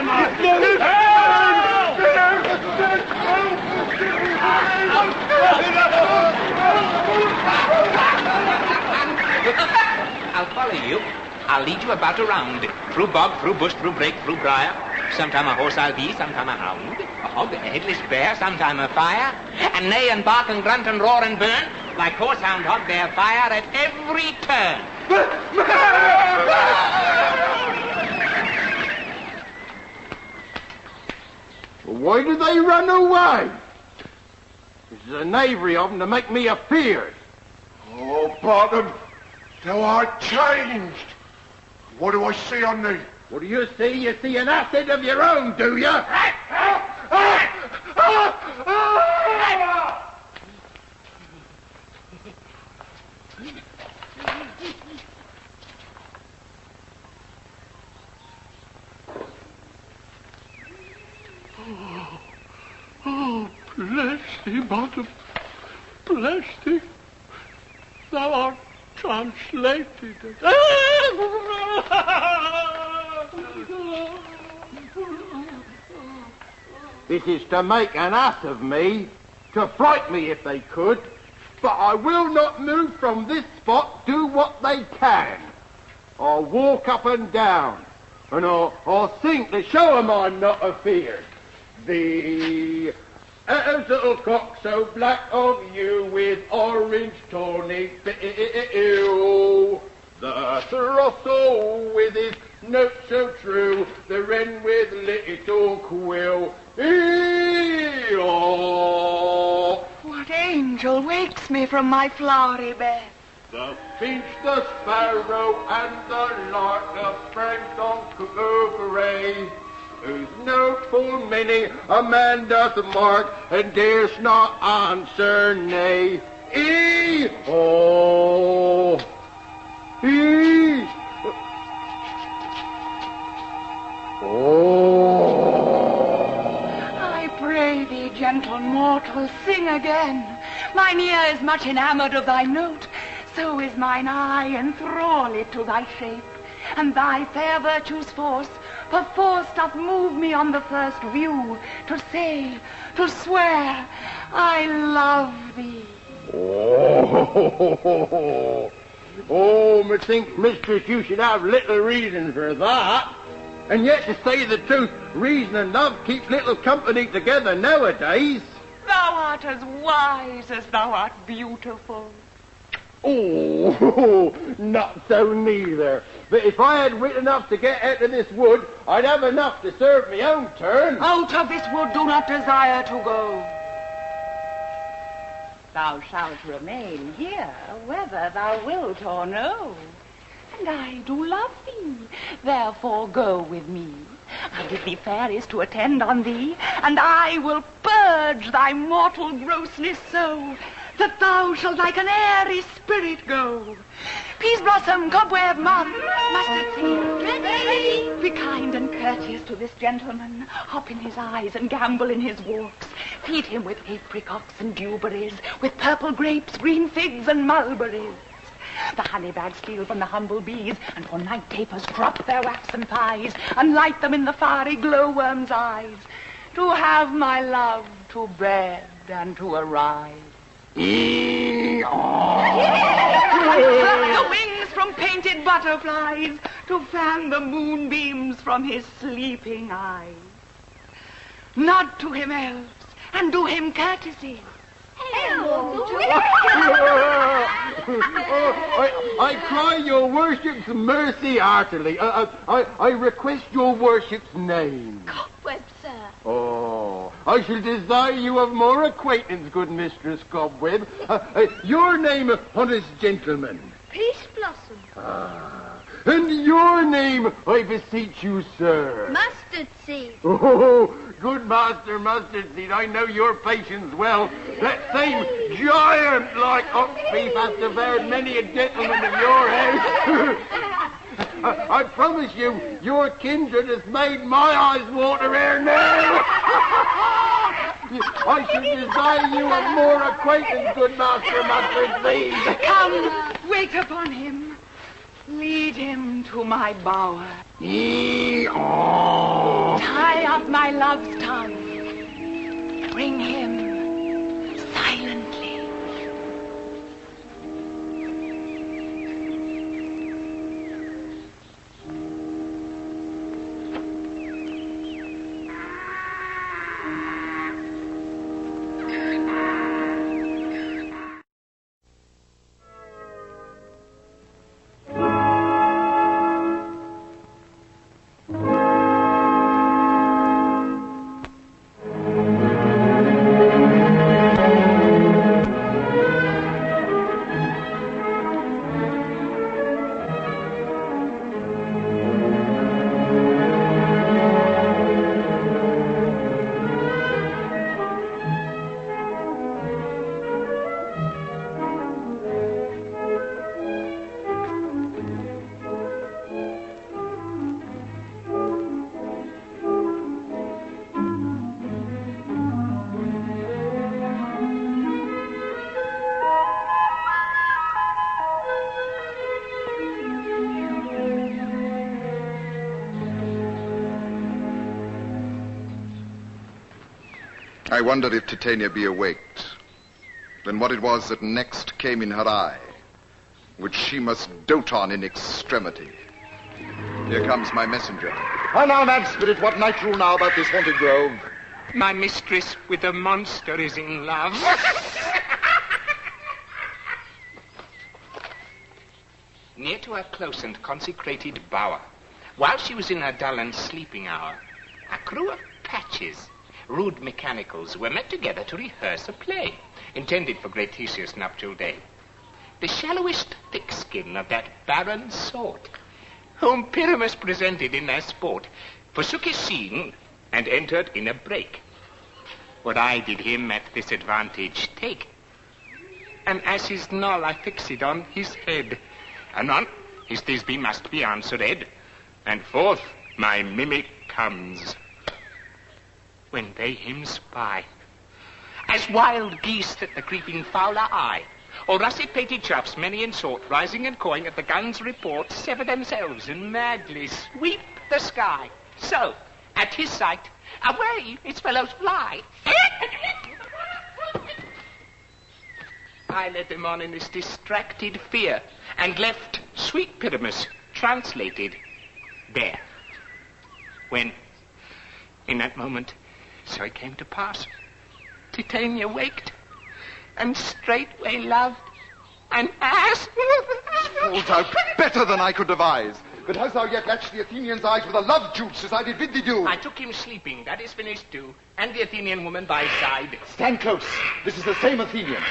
M: I'll follow you. I'll lead you about around. Through bog, through bush, through brake, through briar. Sometime a horse I'll be, sometime a hound. A hog, a headless bear, sometime a fire. And neigh and bark and grunt and roar and burn. Like horse, hound, hog, bear, fire at every turn.
I: Why do they run away? There's a knavery of them to make me afeard.
P: Oh, Bottom, thou art changed. What do I see on thee?
I: What do you see? You see an acid of your own, do you?
H: Oh, bless thee, Bottom. Bless thee. Thou art translated.
I: This is to make an ass of me, to fright me if they could, but I will not move from this spot, do what they can. I'll walk up and down, and I'll sing to show 'em I'm not afeard. The as little cock so black of you with orange tawny bill. The throstle with his note so true, the wren with little quill. E-oh.
O: What angel wakes me from my flowery bed?
I: The finch, the sparrow, and the lark, the frank on cuckoo, whose note full many a man doth mark, and dares not answer nay. E-oh. E-oh.
O: I pray thee, gentle mortal, sing again. Mine ear is much enamoured of thy note, so is mine eye enthralled to thy shape, and thy fair virtue's force perforce doth move me on the first view to say, to swear, I love thee.
I: Oh, methinks, mistress, you should have little reason for that. And yet, to say the truth, reason and love keep little company together nowadays.
O: Thou art as wise as thou art beautiful.
I: Oh, not so neither. But if I had wit enough to get out of this wood, I'd have enough to serve me own turn.
O: Out of this wood do not desire to go. Thou shalt remain here, whether thou wilt or no. And I do love thee, therefore go with me. I'll give thee fairies to attend on thee, and I will purge thy mortal grossness so that thou shalt like an airy spirit go. Peas blossom, cobweb, moth, mustard seed. Be kind and courteous to this gentleman. Hop in his eyes and gambol in his walks. Feed him with apricots and dewberries, with purple grapes, green figs, and mulberries. The honey bags steal from the humble bees, and for night tapers drop their waxen pies, and light them in the fiery glowworm's eyes, to have my love to bed and to arise. And pluck the wings from painted butterflies, to fan the moonbeams from his sleeping eyes. Nod to him, elves, and do him courtesy.
I: I cry your worship's mercy heartily. I request your worship's name.
K: Cobweb, sir.
I: Oh, I shall desire you of more acquaintance, good Mistress Cobweb. Your name, honest gentleman.
K: Peas blossom.
I: And your name, I beseech you, sir.
K: Mustard seed.
I: Oh, good Master Mustard Seed, I know your patience well. That same giant-like ox beef has devoured many a gentleman of your house.
J: I promise you, your kindred has made my eyes water ere now. I should desire you of more acquaintance, good master, must please.
O: Come, wait upon him. Lead him to my bower. Tie up my love's tongue. Bring him silently.
N: I wondered if Titania be awaked, then what it was that next came in her eye, which she must dote on in extremity. Here comes my messenger.
J: How now, mad spirit, what night rule now about this haunted grove?
M: My mistress with a monster is in love. Near to her close and consecrated bower, while she was in her dull and sleeping hour, a crew of patches, rude mechanicals, were met together to rehearse a play intended for great Theseus' nuptial day. The shallowest thick-skin of that barren sort, whom Pyramus presented in their sport, forsook his scene and entered in a break. What I did him at this advantage take, and as his knoll I fixed on his head. Anon his Thisbe must be answered, and forth my mimic comes. When they him spy, as wild geese that the creeping fowler eye, or russet-pated chaps many in sort, rising and cawing at the gun's report, sever themselves and madly sweep the sky. So, at his sight, away its fellows fly. I led them on in this distracted fear, and left sweet Pyramus translated there. When, in that moment, so it came to pass, Titania waked, and straightway loved an ass.
N: Falls out better than I could devise. But hast thou yet latched the Athenian's eyes with a love juice, as I did bid thee do?
M: I took him sleeping, that is finished too, and the Athenian woman by his side.
J: Stand close. This is the same Athenian.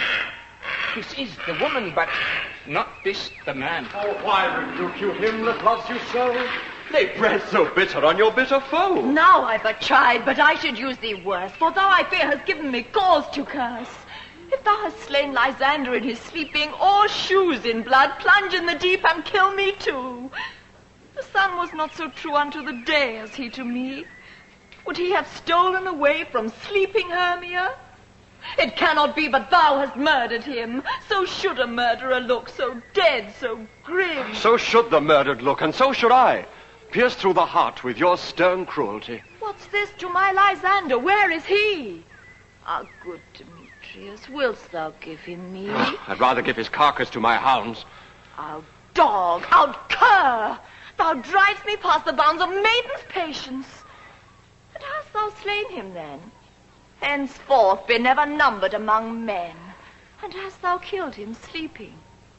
M: This is the woman, but not this the man.
E: Oh, why rebuke you him that loves you so? Lay breath so bitter on your bitter foe.
D: Now I've but tried, but I should use thee worse, for thou I fear hast given me cause to curse. If thou hast slain Lysander in his sleeping, or shoes in blood, plunge in the deep and kill me too. The sun was not so true unto the day as he to me. Would he have stolen away from sleeping Hermia? It cannot be but thou hast murdered him. So should a murderer look, so dead, so grim.
E: So should the murdered look, and so should I, pierced through the heart with your stern cruelty.
D: What's this to my Lysander? Where is he? Ah, good Demetrius, wilt thou give him me?
E: I'd rather give his carcass to my hounds.
D: Out dog, out cur! Thou drivest me past the bounds of maiden's patience. And hast thou slain him then? Henceforth be never numbered among men. And hast thou killed him sleeping?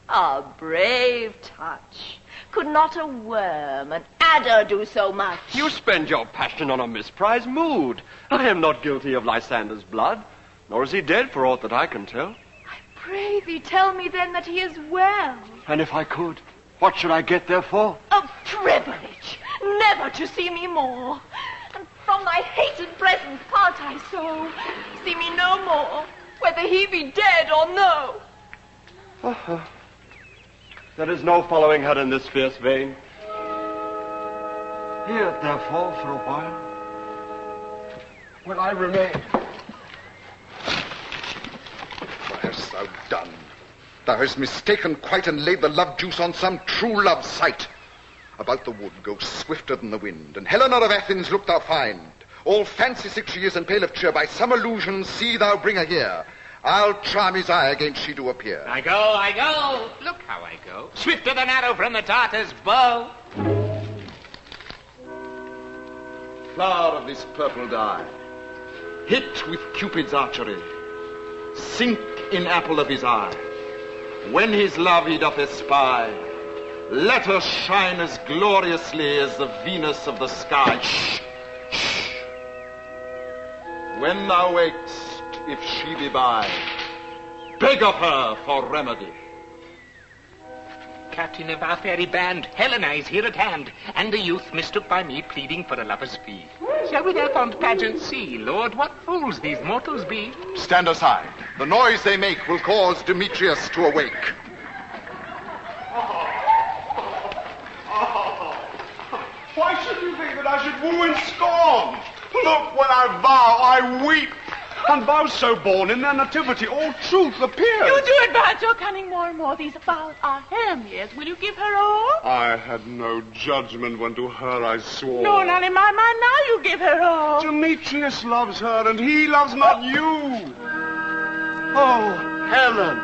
D: A brave touch. Could not a worm, an adder, do so much?
E: You spend your passion on a misprized mood. I am not guilty of Lysander's blood, nor is he dead for aught that I can tell.
D: Pray thee, tell me then that he is well.
E: And if I could, what should I get therefore?
D: A privilege, never to see me more. And from thy hated presence part I so. See me no more, whether he be dead or no.
E: There is no following her in this fierce vein. Here, therefore, for a while, will I remain.
N: What hast thou done? Thou hast mistaken quite and laid the love juice on some true love's sight. About the wood go swifter than the wind, and Helena of Athens look thou find. All fancy sick she is and pale of cheer, by some illusion see thou bring her here. I'll charm his eye against she do appear.
M: I go. Look how I go. Swifter than arrow from the Tartar's bow.
E: Flower of this purple dye, hit with Cupid's archery, sink in apple of his eye. When his love he doth espy, let her shine as gloriously as the Venus of the sky. Shh, shh. When thou wakest, if she be by, beg of her for remedy.
M: Captain of our fairy band, Helena is here at hand, and the youth mistook by me pleading for a lover's fee. Shall we their fond pageant see, Lord, what fools these mortals be?
N: Stand aside. The noise they make will cause Demetrius to awake.
F: Why should you think that I should woo in scorn? Look, when I vow, I weep. And vows so born in their nativity, all truth appears.
G: You do advance your cunning more and more. These vows are Hermia's. Will you give her all?
F: I had no judgment when to her I swore.
G: No, none in my mind. Now you give her all.
F: Demetrius loves her, and he loves not you.
E: Oh, Helen,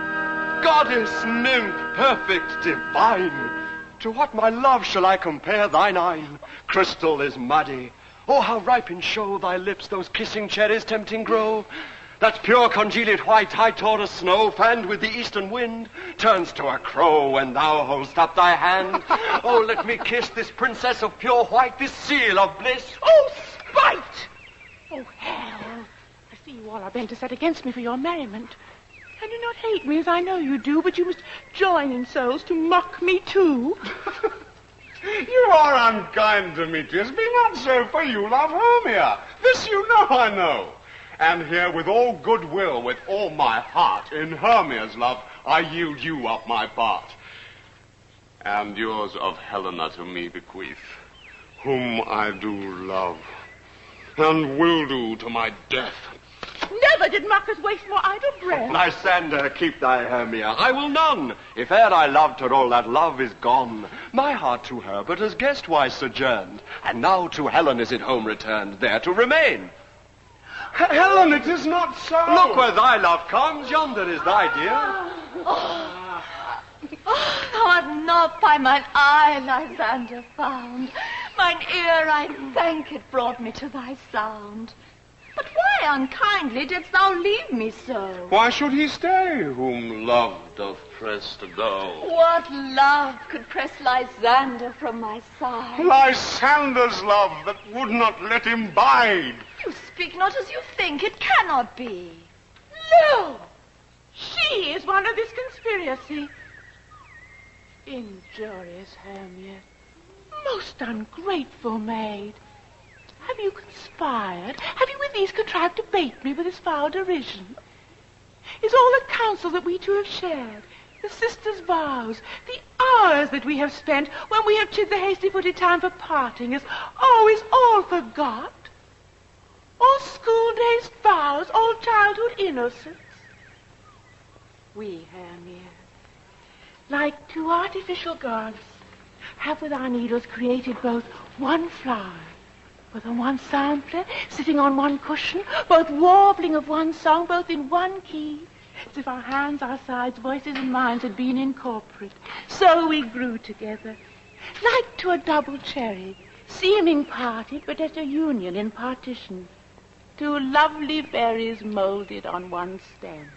E: goddess, nymph, perfect, divine. To what my love shall I compare thine eyne? Crystal is muddy. Oh, how ripe in show thy lips, those kissing cherries tempting grow. That pure congealed white, high Taurus snow, fanned with the eastern wind, turns to a crow when thou hold'st up thy hand. Oh, let me kiss this princess of pure white, this seal of bliss.
G: Oh, spite! Oh, hell! I see you all are bent to set against me for your merriment. And you not hate me as I know you do, but you must join in souls to mock me too.
F: You are unkind, Demetrius. Be not so, for you love Hermia. This you know I know. And here, with all goodwill, with all my heart, in Hermia's love, I yield you up my part. And yours of Helena to me bequeath, whom I do love, and will do to my death.
G: Never did mockers waste more idle breath.
E: Lysander, keep thy Hermia. I will none. If e'er I loved her, all that love is gone. My heart to her but as guest-wise sojourned, and now to Helen is it home returned, there to remain.
F: Helen, it is not so.
E: Look where thy love comes, yonder is thy dear.
D: Thou art not by mine eye, Lysander, found. Mine ear, I thank it, brought me to thy sound. But why unkindly didst thou leave me so?
F: Why should he stay, whom love doth press to go?
D: What love could press Lysander from my side?
F: Lysander's love that would not let him bide.
D: You speak not as you think, it cannot be.
G: Lo! She is one of this conspiracy. Injurious Hermia, most ungrateful maid. Have you conspired? Have you with these contrived to bait me with this foul derision? Is all the counsel that we two have shared, the sisters' vows, the hours that we have spent when we have chid the hasty-footed time for parting, is all forgot? All school days' vows, all childhood innocence? We, Hermia, like two artificial gods, have with our needles created both one flower, both on one sampler, sitting on one cushion, both warbling of one song, both in one key, as if our hands, our sides, voices and minds had been incorporate. So we grew together, like to a double cherry, seeming parted, but at a union in partition, two lovely berries molded on one stem.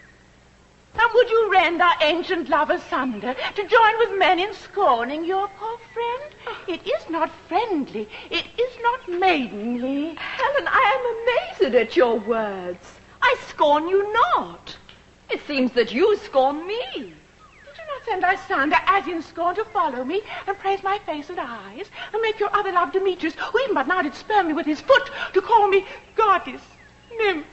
G: And would you rend our ancient love asunder to join with men in scorning your poor friend? It is not friendly. It is not maidenly.
D: Helen, I am amazed at your words. I scorn you not. It seems that you scorn me.
G: Did you not send Lysander as in scorn to follow me and praise my face and eyes, and make your other love Demetrius, who even but now did spurn me with his foot, to call me goddess, nymph,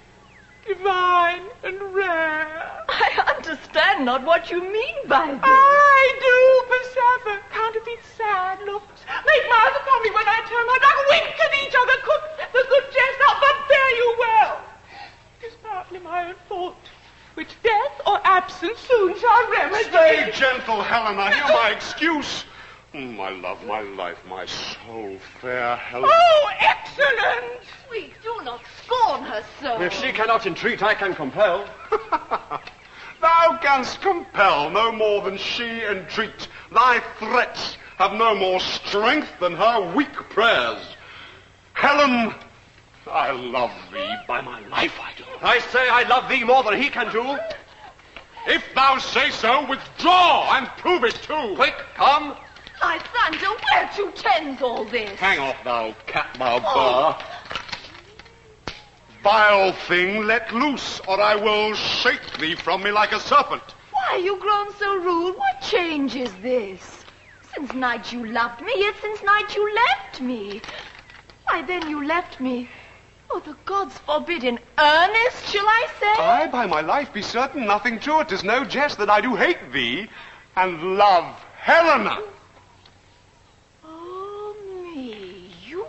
G: divine and rare.
D: I understand not what you mean by this.
G: I do, Persephone. Counterfeit sad looks. Make mouth upon me when I turn my back. Wink at each other. Cook the good jest up, but fare you well. It is partly my own fault, which death or absence soon shall remedy.
F: Stay gentle, Helena. Hear my excuse. My love, my life, my soul, fair Helena.
G: Oh, excellent!
D: We do not scorn her so.
E: If she cannot entreat, I can compel.
F: Thou canst compel no more than she entreat. Thy threats have no more strength than her weak prayers. Helen, I love thee, by my life I do.
E: I say I love thee more than he can do.
F: If thou say so, withdraw and prove it too.
E: Quick, come.
D: Lysander, where to tends all this?
F: Hang off, thou cat-mouthed bar. Vile thing, let loose, or I will shake thee from me like a serpent.
D: Why are you grown so rude? What change is this? Since night you loved me, yet since night you left me. Why, then you left me. Oh, the gods forbid, in earnest, shall I say?
F: Aye, by my life, be certain, nothing to it. 'Tis no jest that I do hate thee and love Helena.
D: Oh, me, you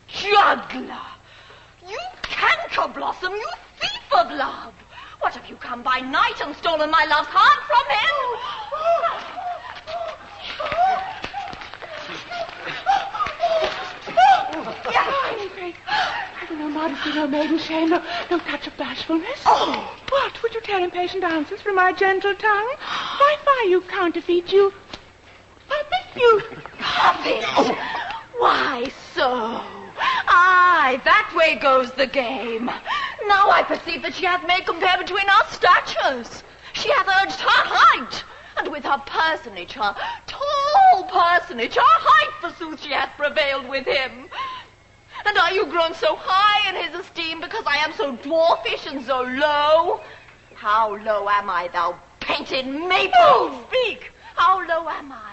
D: juggler. You canker blossom, you thief of love! What have you come by night and stolen my love's heart from
G: Pray, have no modesty, no maiden shame, no touch of bashfulness. Oh! What, would you tear impatient answers from my gentle tongue? Why, fie, you counterfeit, you... Puppet, you...
D: Puppet? Why so? Aye, that way goes the game. Now I perceive that she hath made compare between our statures. She hath urged her height, and with her personage, her tall personage, her height, forsooth, she hath prevailed with him. And are you grown so high in his esteem because I am so dwarfish and so low? How low am I, thou painted maple? Oh, speak! How low am I?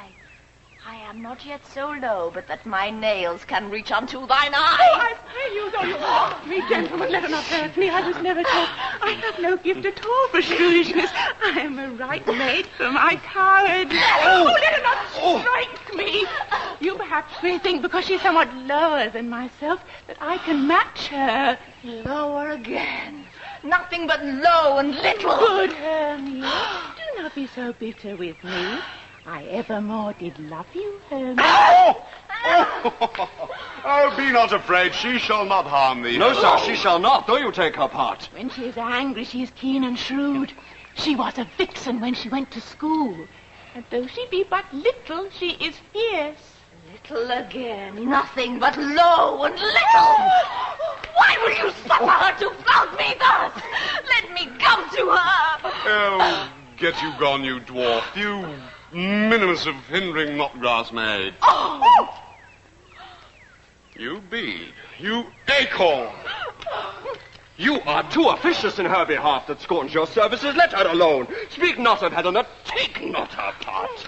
D: I am not yet so low, but that my nails can reach unto thine eye.
G: Oh, I pray you, though you ask me, gentlemen, let her not hurt me. I was never taught. I have no gift at all for shrewishness. I am a right mate for my coward. Oh, let her not strike me. You perhaps may think, because she's somewhat lower than myself, that I can match her.
D: Lower again. Nothing but low and little.
G: Good Hermia, do not be so bitter with me. I evermore did love you, Hermia.
F: Oh, be not afraid. She shall not harm thee.
E: No, sir, she shall not, though you take her part.
G: When she is angry, she is keen and shrewd. She was a vixen when she went to school. And though she be but little, she is fierce.
D: Little again. Nothing but low and little. Why will you suffer her to flout me thus? Let me come to her.
F: Oh, get you gone, you dwarf. You minimus of hindering knotgrass maid.
D: Oh!
F: You bead. You acorn.
E: You are too officious in her behalf that scorns your services. Let her alone. Speak not of Helena. Take not her part.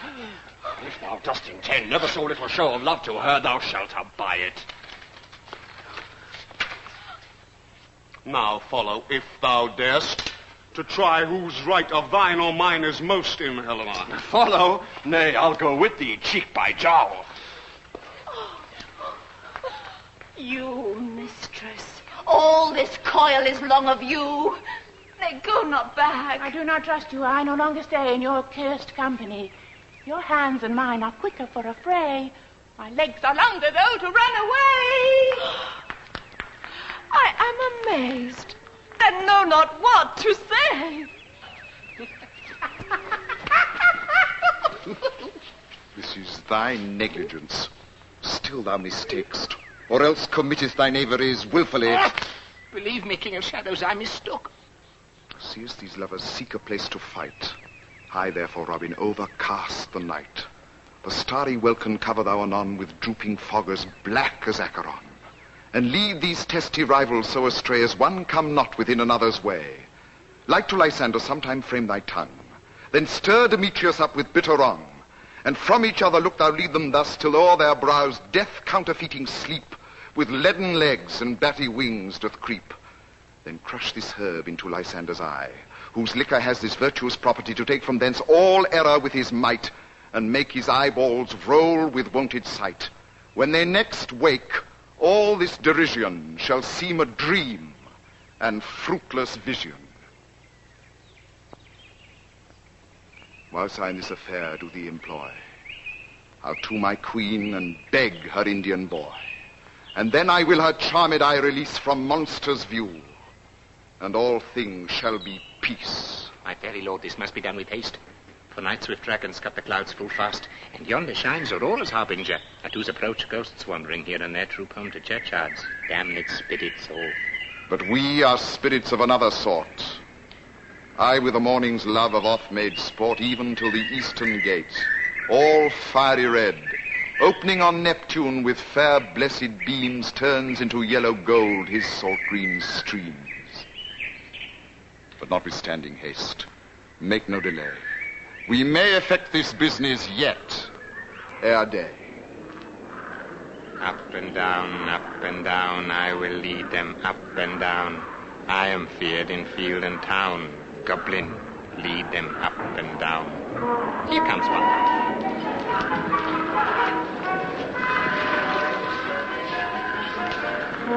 E: If thou dost intend never so little show of love to her, thou shalt abide it.
F: Now follow, if thou darest, to try whose right of thine or mine is most in Helena.
E: Follow? Nay, I'll go with thee, cheek by jowl.
D: You, mistress, all this coil is long of you. They go not back.
G: I do not trust you. I no longer stay in your cursed company. Your hands and mine are quicker for a fray. My legs are longer, though, to run away.
D: I am amazed and know not what to say.
N: This is thy negligence. Still thou mistakest, or else committest thy knaveries wilfully.
M: Believe me, King of Shadows, I mistook.
N: Seest these lovers seek a place to fight. I, therefore, Robin, overcast the night. The starry welkin cover thou anon with drooping fog as black as Acheron. And lead these testy rivals so astray as one come not within another's way. Like to Lysander, sometime frame thy tongue. Then stir Demetrius up with bitter wrong. And from each other look thou lead them thus, till o'er their brows death counterfeiting sleep, with leaden legs and batty wings doth creep. Then crush this herb into Lysander's eye, whose liquor has this virtuous property to take from thence all error with his might, and make his eyeballs roll with wonted sight. When they next wake, all this derision shall seem a dream and fruitless vision. Whilst I in this affair do thee employ, I'll to my queen and beg her Indian boy, and then I will her charmed eye release from monsters' view, and all things shall be peace.
M: My fairy lord, this must be done with haste, for night swift dragons cut the clouds full fast, and yonder shines Aurora's harbinger, at whose approach ghosts wandering here and there troop home to churchyards, damned spirits all.
N: But we are spirits of another sort. I with the morning's love of oft made sport, even till the eastern gates, all fiery red, opening on Neptune with fair blessed beams, turns into yellow gold his salt green streams. But notwithstanding haste, make no delay. We may effect this business yet, ere day.
M: Up and down, I will lead them up and down. I am feared in field and town. Goblin, lead them up and down. Here comes one.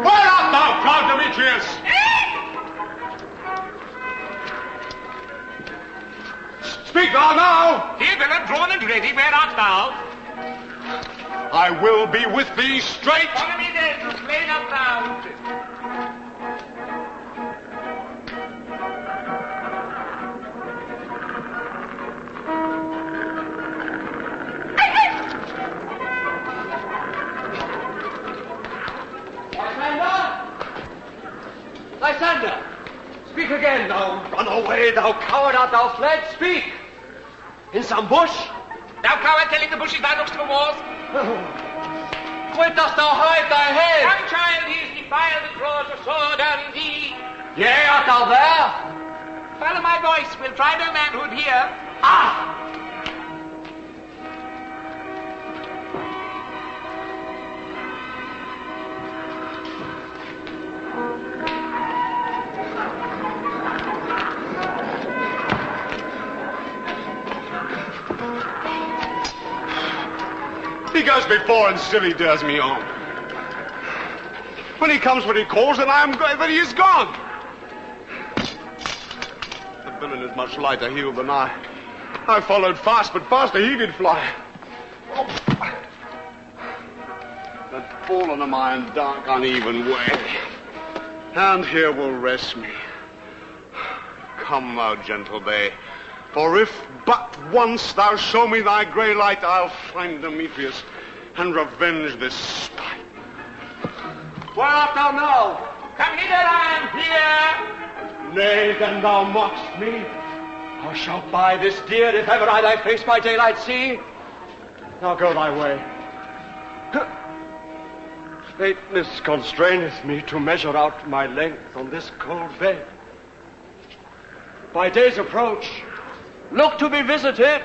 F: Where art thou, proud Demetrius? Speak thou now!
M: Here, villain, drawn and ready, where art thou?
F: I will be with thee straight.
M: Follow me then, plain up bound.
E: Lysander! Speak again, thou runaway, thou coward, art thou fled? Speak! In some bush?
M: Thou coward, telling the bushes thou look'st for wars?
E: Where dost thou hide thy head?
M: Young child, he is defiled that draws a sword on thee.
E: Yea, art thou there?
M: Follow my voice, we'll try no manhood here.
E: Ah!
F: He goes before and still he dares me on. When he comes when he calls, then then he is gone. The villain is much lighter heeled than I. I followed fast, but faster he did fly. Oh. Had fallen am I in dark, uneven way, and here will rest me. Come, thou gentle day, for if but once thou show me thy grey light, I'll find Demetrius and revenge this spite.
E: Where art thou now?
M: Come hither, I am here.
E: Nay, then thou mockst me. Thou shalt buy this dear, if ever I thy face by daylight see. Now go thy way. Fateness constraineth me to measure out my length on this cold bed. By day's approach, look to be visited.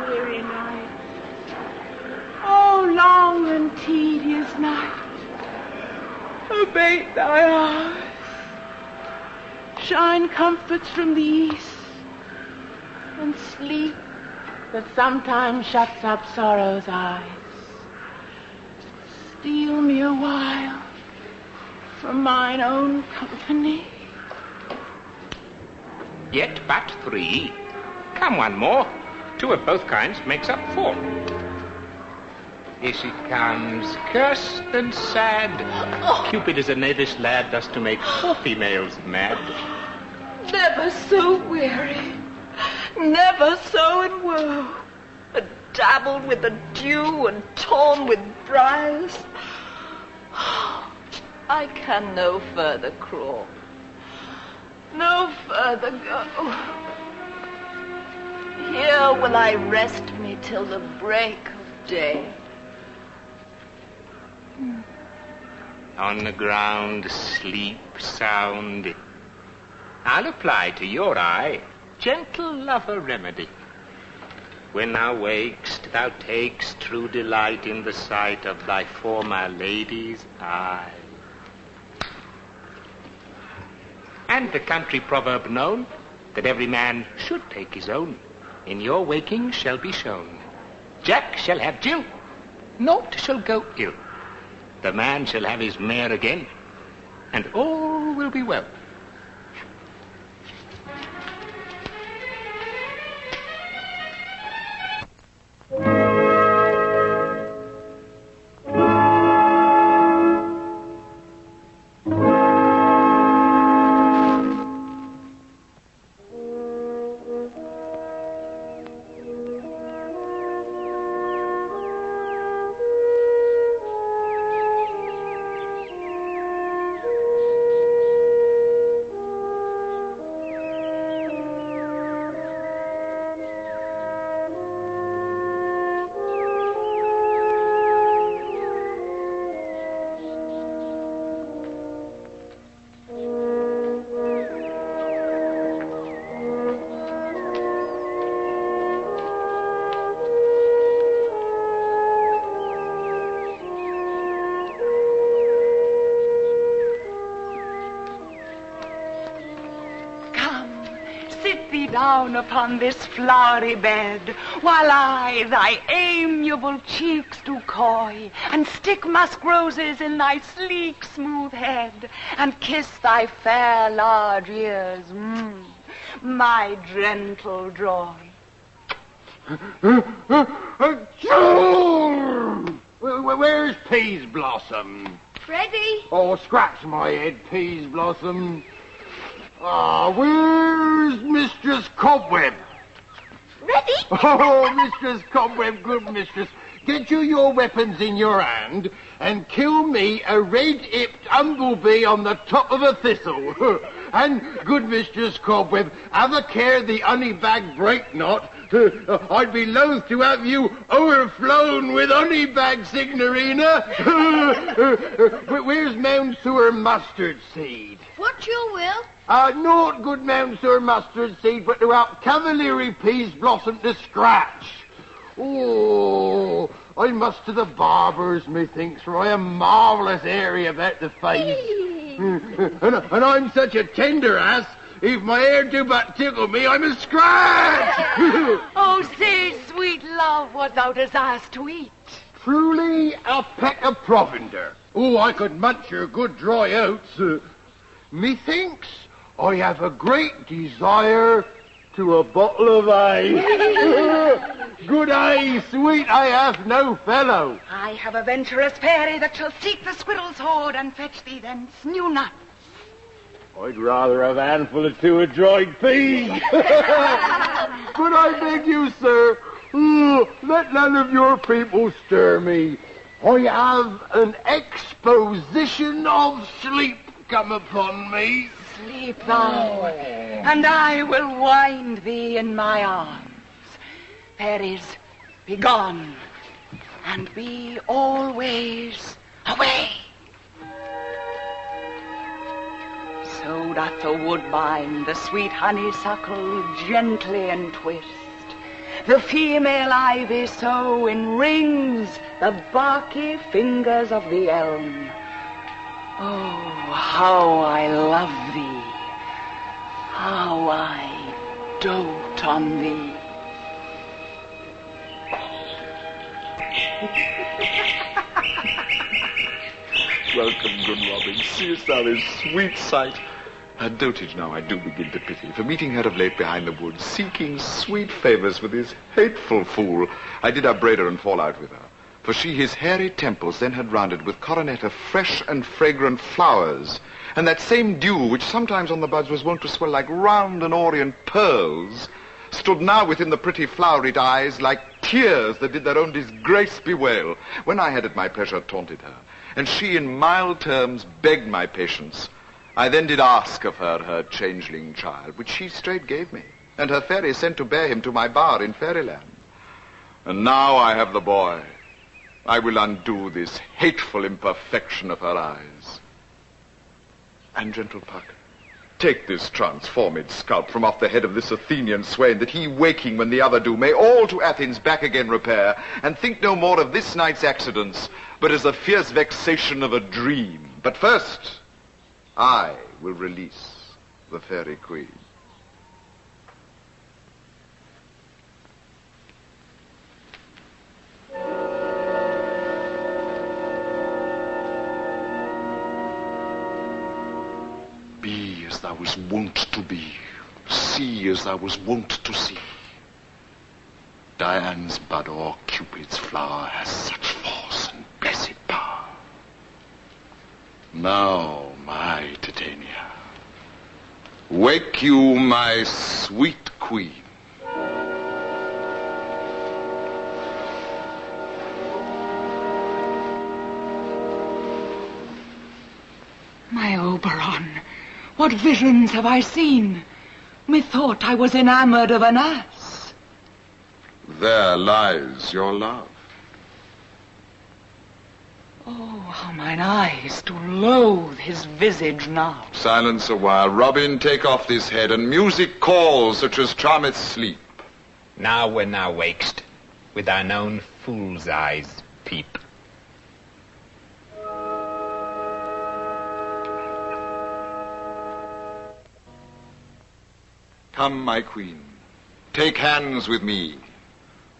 G: Weary night. Oh, long and tedious night. Abate thy eyes. Shine comforts from the east. And sleep that sometimes shuts up sorrow's eyes. Steal me a while from mine own company.
M: Yet but 3. Come, one more. 2 of both kinds makes up 4. Here she comes, cursed and sad. Cupid is a knavish lad, thus to make 4 females mad.
D: Never so weary, never so in woe, dabbled with the dew and torn with briars. I can no further crawl, no further go. Here will I rest me till the break of day.
M: On the ground sleep sound. I'll apply to your eye gentle lover remedy. when thou wakest, thou takest true delight in the sight of thy former lady's eye. And the country proverb known, that every man should take his own, in your waking shall be shown. Jack shall have Jill, naught shall go ill. The man shall have his mare again, and all will be well.
O: Down upon this flowery bed, while I thy amiable cheeks do coy, and stick musk roses in thy sleek smooth head, and kiss thy fair large ears, my gentle joy.
I: Where's Peas Blossom?
K: Freddie?
I: Oh, scratch my head, Peas Blossom. Where's Mistress Cobweb?
K: Ready?
I: Oh, Mistress Cobweb, good mistress. Get you your weapons in your hand and kill me a red-hipped humblebee on the top of a thistle. And, good Mistress Cobweb, have a care the honey bag break not. I'd be loath to have you overflown with honey bag, Signorina. Where's Mounseer mustard seed?
K: What you will?
I: Not good Mounseer mustard seed, but to help Cavalieri Peas Blossom to scratch. Oh, I must to the barbers, methinks, for I am marvellous airy about the face. and I'm such a tender ass, if my hair do but tickle me, I'm a scratch.
O: Oh, say, sweet love, what thou dost ask to eat.
I: Truly a peck of provender. Oh, I could munch your good dry oats. Methinks I have a great desire to a bottle of ale. Good ale, sweet, I have no fellow.
O: I have a venturous fairy that shall seek the squirrel's hoard and fetch thee thence new nuts.
I: I'd rather have a handful or two of dried peas. But I beg you, sir, let none of your people stir me. I have an exposition of sleep come upon me.
O: Sleep thou, and I will wind thee in my arms. Fairies, be gone, and be always away. So doth the woodbine the sweet honeysuckle gently entwist. The female ivy so enrings the barky fingers of the elm. Oh, how I love thee, how I dote on thee.
N: Welcome, good Robin. Seest thou this sweet sight? Her dotage now I do begin to pity, for meeting her of late behind the woods, seeking sweet favours with this hateful fool, I did upbraid her and fall out with her. For she his hairy temples then had rounded with coronet of fresh and fragrant flowers, and that same dew which sometimes on the buds was wont to swell like round and orient pearls, stood now within the pretty floweret eyes like tears that did their own disgrace bewail, when I had at my pleasure taunted her, and she in mild terms begged my patience. I then did ask of her changeling child, which she straight gave me, and her fairy sent to bear him to my bower in fairyland. And now I have the boy. I will undo this hateful imperfection of her eyes. And, gentle Puck, Take this transformed scalp from off the head of this Athenian swain, that he, waking when the other do, may all to Athens back again repair, and think no more of this night's accidents, but as the fierce vexation of a dream. But first, I will release the fairy queen. Be as thou was wont to be, see as thou was wont to see. Dian's bud or Cupid's flower has such force and blessed power. Now, my Titania, wake you my sweet queen.
O: My Oberon, what visions have I seen? Methought I was enamored of an ass.
N: There lies your love.
O: Oh, how mine eyes do loathe his visage now.
N: Silence a while. Robin, take off this head, and music call such as charmeth sleep.
M: Now when thou wakest, with thine own fool's eyes peep.
N: Come, my queen, take hands with me.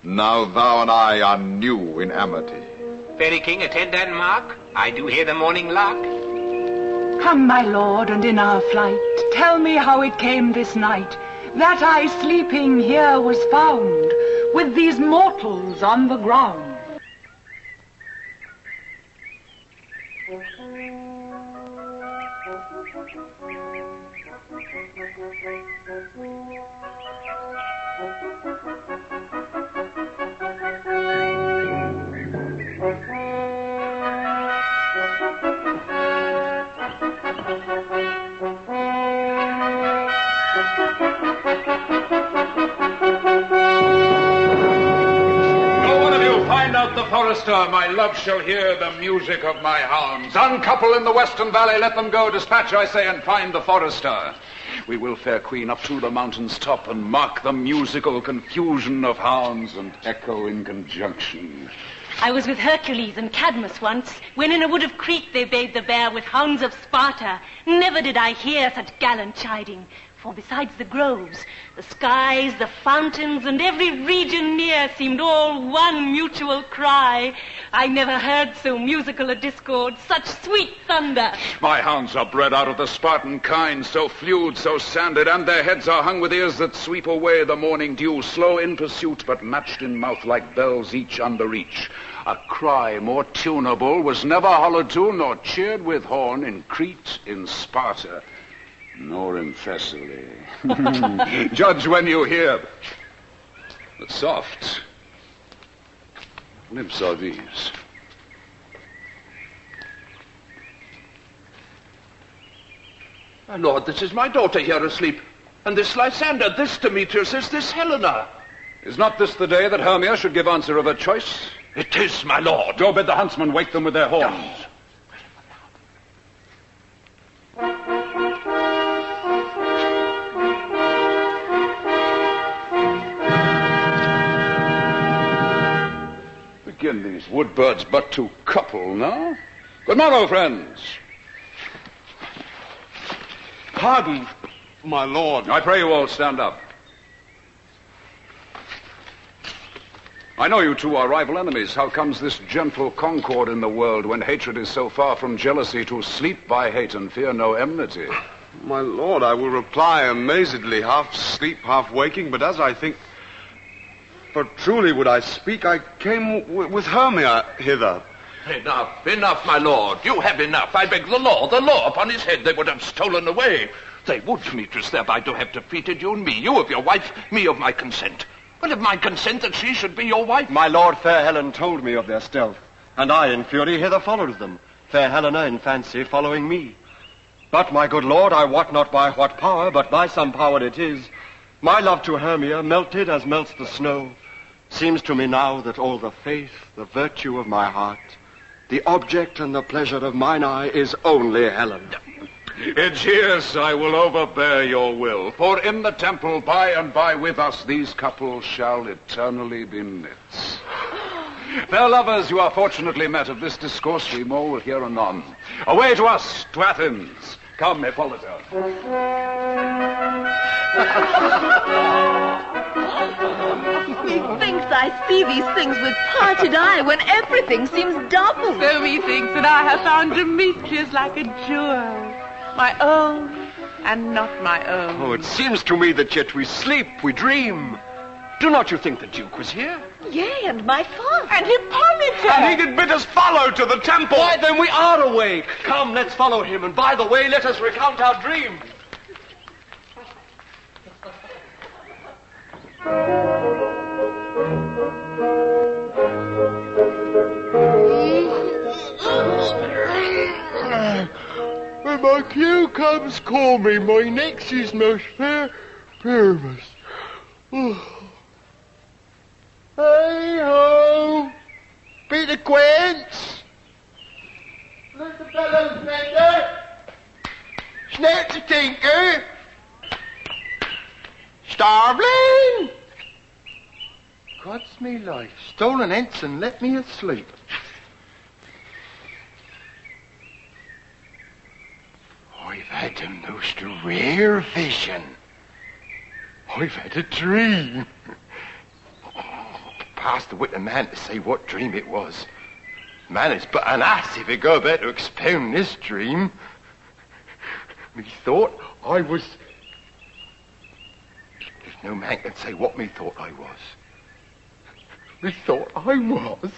N: Now thou and I are new in amity.
M: Fairy king, attend and mark. I do hear the morning lark.
O: Come, my lord, and in our flight, tell me how it came this night that I sleeping here was found with these mortals on the ground.
A: Forester, my love shall hear the music of my hounds. Uncouple in the western valley, let them go. Dispatch, I say, and find the forester. We will, fair queen, up to the mountain's top and mark the musical confusion of hounds and echo in conjunction.
B: I was with Hercules and Cadmus once, when in a wood of Crete they bayed the bear with hounds of Sparta. Never did I hear such gallant chiding. For besides the groves, the skies, the fountains, and every region near seemed all one mutual cry. I never heard so musical a discord, such sweet thunder.
A: My hounds are bred out of the Spartan kind, so flewed, so sanded, and their heads are hung with ears that sweep away the morning dew, slow in pursuit, but matched in mouth like bells each under each. A cry more tunable was never hollowed to, nor cheered with horn in Crete, in Sparta, nor in Thessaly. Judge when you hear. But soft lips are these.
C: My lord, this is my daughter here asleep. And this Lysander, this Demetrius, is this Helena.
A: Is not this the day that Hermia should give answer of her choice?
C: It is, my lord.
A: Go bid the huntsmen wake them with their horns. Begin these woodbirds but to couple now? Good morrow, friends.
F: Pardon, my lord.
A: I pray you all stand up. I know you two are rival enemies. How comes this gentle concord in the world when hatred is so far from jealousy to sleep by hate and fear no enmity?
F: My lord, I will reply amazedly, half sleep, half waking, but as I think... For truly would I speak, I came with Hermia hither.
C: Enough, enough, my lord. You have enough. I beg the law upon his head they would have stolen away. They would, Demetrius, thereby to have defeated you and me. You of your wife, me of my consent. Well, of my consent that she should be your wife.
E: My lord, fair Helen told me of their stealth, and I in fury hither followed them, fair Helena in fancy following me. But, my good lord, I wot not by what power, but by some power it is, my love to Hermia, melted as melts the snow, seems to me now that all the faith, the virtue of my heart, the object and the pleasure of mine eye is only Helen.
A: Aegeus, I will overbear your will, for in the temple by and by with us these couples shall eternally be knit. Fair lovers, you are fortunately met. Of this discourse we more will hear anon. Away to us, to Athens. Come, Hippolyta.
D: Methinks I see these things with parted eye when everything seems double.
G: So methinks that I have found Demetrius like a jewel, my own and not my own.
E: Oh, it seems to me that yet we sleep, we dream. Do not you think the Duke was here?
D: Yea, and my father.
G: And Hippolyta.
E: And he did bid us follow to the temple. Why, then we are awake. Come, let's follow him, and by the way, let us recount our dream.
I: When my cue comes, call me. My next is most fair Pyramus. Hey-ho! Peter Quince! Look the fellows, Bender! Snatch the tinker! Starveling! God's me life, stolen ensign, let me asleep. I've had a most rare vision. I've had a dream. Pass the wit of man to say what dream it was. Man is but an ass if he go about to expound this dream. Methought I was... There's no man can say what methought I was. Methought I was.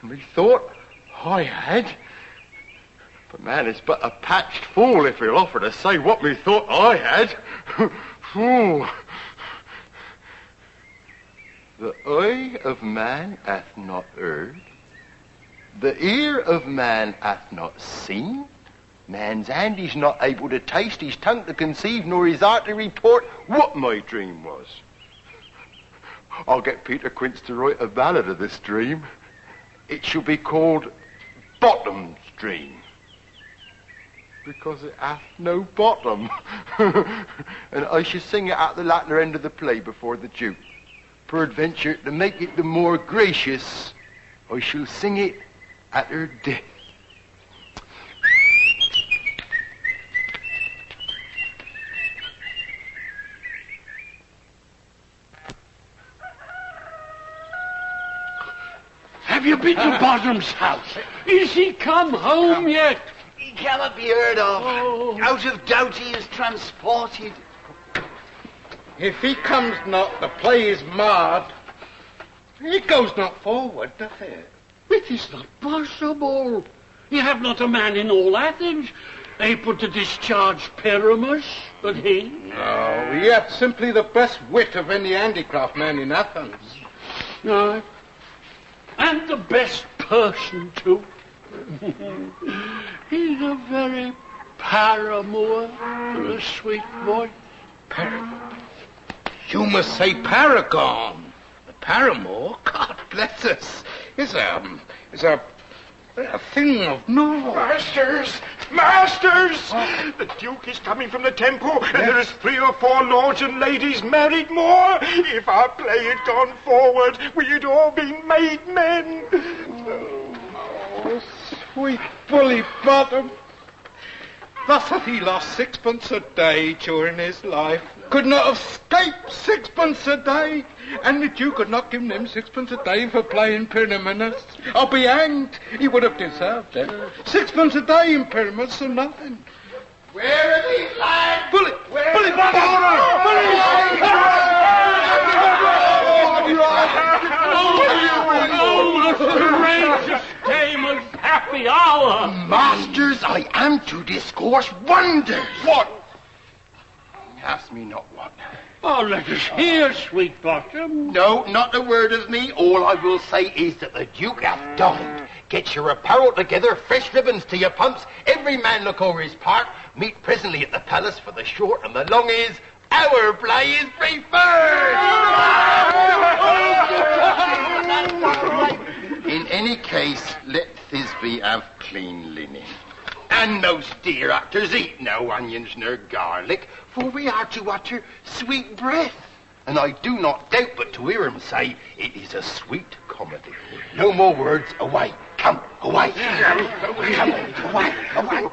I: Methought I had. But man is but a patched fool if he'll offer to say what methought I had. Fool. The eye of man hath not heard, the ear of man hath not seen, man's hand is not able to taste, his tongue to conceive, nor his heart to report what my dream was. I'll get Peter Quince to write a ballad of this dream. It shall be called Bottom's Dream, because it hath no bottom. And I shall sing it at the latter end of the play before the Duke. Peradventure, to make it the more gracious, I shall sing it at her death.
H: Have you been to Bottom's house? Is he come home yet?
J: He cannot be heard of. Oh. Out of doubt he is transported.
I: If he comes not, the play is marred. It goes not forward, doth it?
H: It is not possible. You have not a man in all Athens able to discharge Pyramus but he.
I: No, he hath simply the best wit of any handicraft man in Athens.
H: No. And the best person, too. He's a very paramour for a sweet voice.
I: You must say paragon. The paramour, God bless us, is a thing of no...
L: Masters! Masters! The Duke is coming from the temple, and there is 3 or 4 lords and ladies married more. If our play had gone forward, we had all been made men.
I: Oh, sweet bully Bottom. Thus hath he lost 6 a day during his life. Could not have escaped 6 a day. And the Duke could not give him 6 a day for playing Pyramus. I'll be hanged. He would have deserved it. 6 a day in Pyramus for nothing.
J: Where are these lads?
I: Bully!
J: Where
I: Bully
J: Bottom!
H: Oh, the courageous Damon's happy hour!
J: Masters, I am to discourse wonders.
I: What?
J: Ask me not what.
H: Oh, let us hear, sweet Bottom.
J: No, not a word of me. All I will say is that the Duke hath died. Get your apparel together, fresh ribbons to your pumps. Every man look over his part. Meet presently at the palace, for the short and the long is, our play is preferred. In any case, let Thisbe have clean linen. And most dear actors eat no onions nor garlic, for we are to utter sweet breath. And I do not doubt but to hear him say it is a sweet comedy. No more words, away. Come, away. Come, away.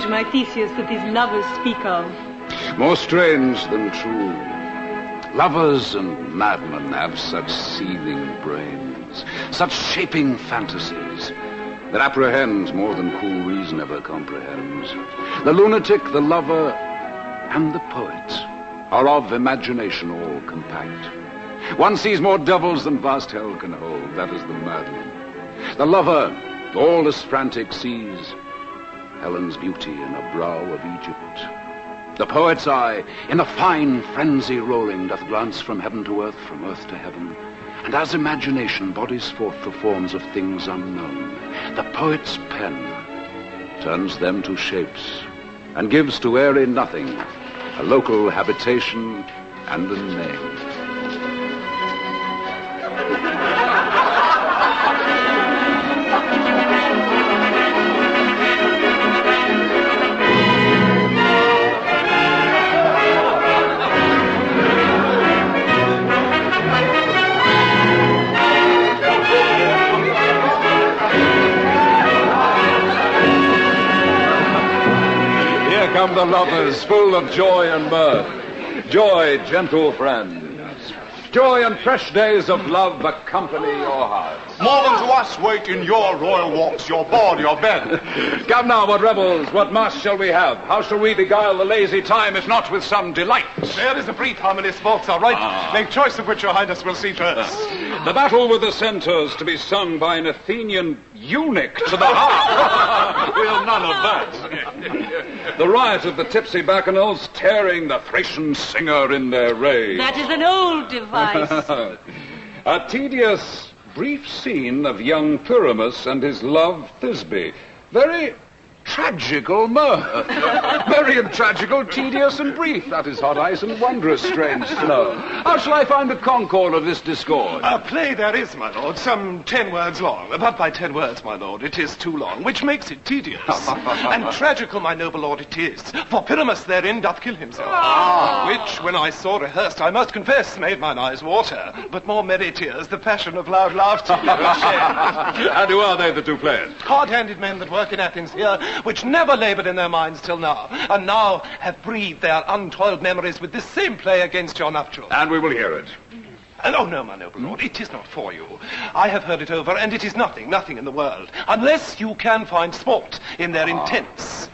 B: My Theseus, that these lovers speak of.
A: More strange than true. Lovers and madmen have such seething brains, such shaping fantasies, that apprehend more than cool reason ever comprehends. The lunatic, the lover, and the poet are of imagination all compact. One sees more devils than vast hell can hold, that is the madman. The lover, all as frantic, sees Helen's beauty in a brow of Egypt. The poet's eye, in a fine frenzy rolling, doth glance from heaven to earth, from earth to heaven. And as imagination bodies forth the forms of things unknown, the poet's pen turns them to shapes, and gives to airy nothing a local habitation and a name.
Q: Come the lovers, full of joy and mirth. Joy, gentle friends. Joy and fresh days of love accompany your hearts.
F: More than to us wait in your royal walks, your board, your bed.
A: Come now, what revels, what masque shall we have? How shall we beguile the lazy time, if not with some delight?
E: There is a brief harmonious waltz, all right. Make choice of which your highness will see first.
A: The battle with the centaurs to be sung by an Athenian eunuch to the harp.
E: We'll none of that.
A: The riot of the tipsy bacchanals tearing the Thracian singer in their rage.
B: That is an old device.
A: A tedious, brief scene of young Pyramus and his love Thisbe. Very tragical mirth. Very tragical, tedious, and brief. That is hot ice and wondrous strange snow. How shall I find the concord of this discord?
E: A play there is, my lord, some 10 words long. But by 10 words, my lord, it is too long, which makes it tedious. And tragical, my noble lord, it is. For Pyramus therein doth kill himself. Which, when I saw rehearsed, I must confess, made mine eyes water. But more merry tears, the passion of loud laughter.
A: And who are they that do play it?
E: Hard-handed men that work in Athens here, which never laboured in their minds till now, and now have breathed their untoiled memories with this same play against your nuptials.
A: And we will hear it.
E: Oh, no, my noble lord, it is not for you. I have heard it over, and it is nothing in the world, unless you can find sport in their intents.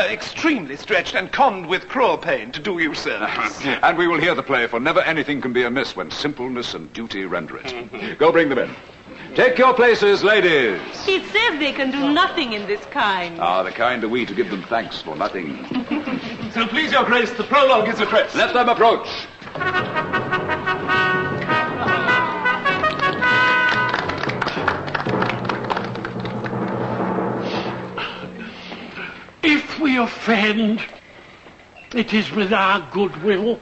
E: Extremely stretched and conned with cruel pain to do you service.
A: And we will hear the play, for never anything can be amiss when simpleness and duty render it. Go bring them in. Take your places, ladies.
B: He says they can do nothing in this kind.
A: The kind are we to give them thanks for nothing.
E: So please your grace, the prologue is addressed.
A: Let them approach.
H: If we offend, it is with our goodwill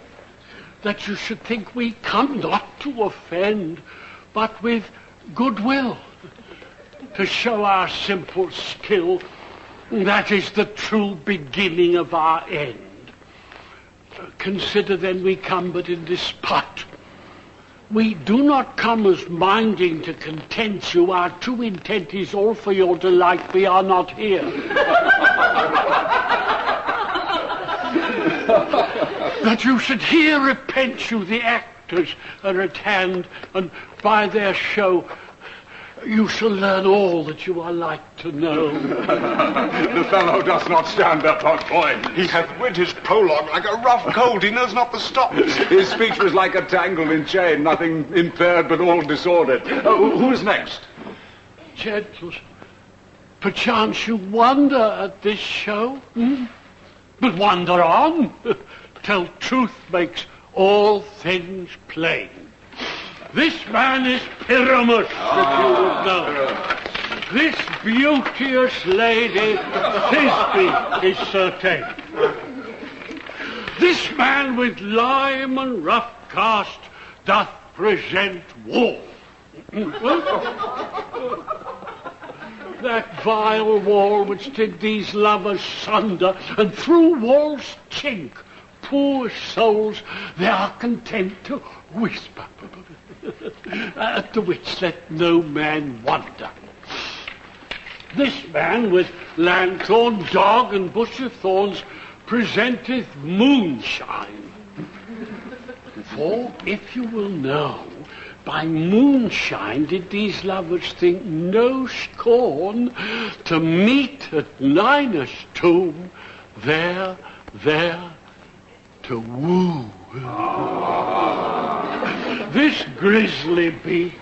H: that you should think we come not to offend, but with goodwill, to show our simple skill. That is the true beginning of our end. Consider then we come but in despite. We do not come as minding to content you. Our true intent is all for your delight. We are not here. That you should here repent you, the actors are at hand, and by their show You shall learn all that you are like to know.
F: The fellow does not stand up on point. He hath writ his prologue like a rough colt. He knows not the stops.
Q: His speech was like a tangle in chain, nothing impaired but all disordered. Who's next?
H: Gentles, perchance you wonder at this show, But wonder on, till truth makes all things plain. This man is Pyramus, that you would know. This beauteous lady, Thisbe, is certain. This man with lime and rough cast doth present war. That vile wall which did these lovers sunder, and through walls chink, poor souls, they are content to whisper, at the which let no man wonder. This man with lanthorn, dog, and bush of thorns presenteth moonshine. For, if you will know, by moonshine did these lovers think no scorn to meet at Ninus' tomb, there to woo. This grisly beast,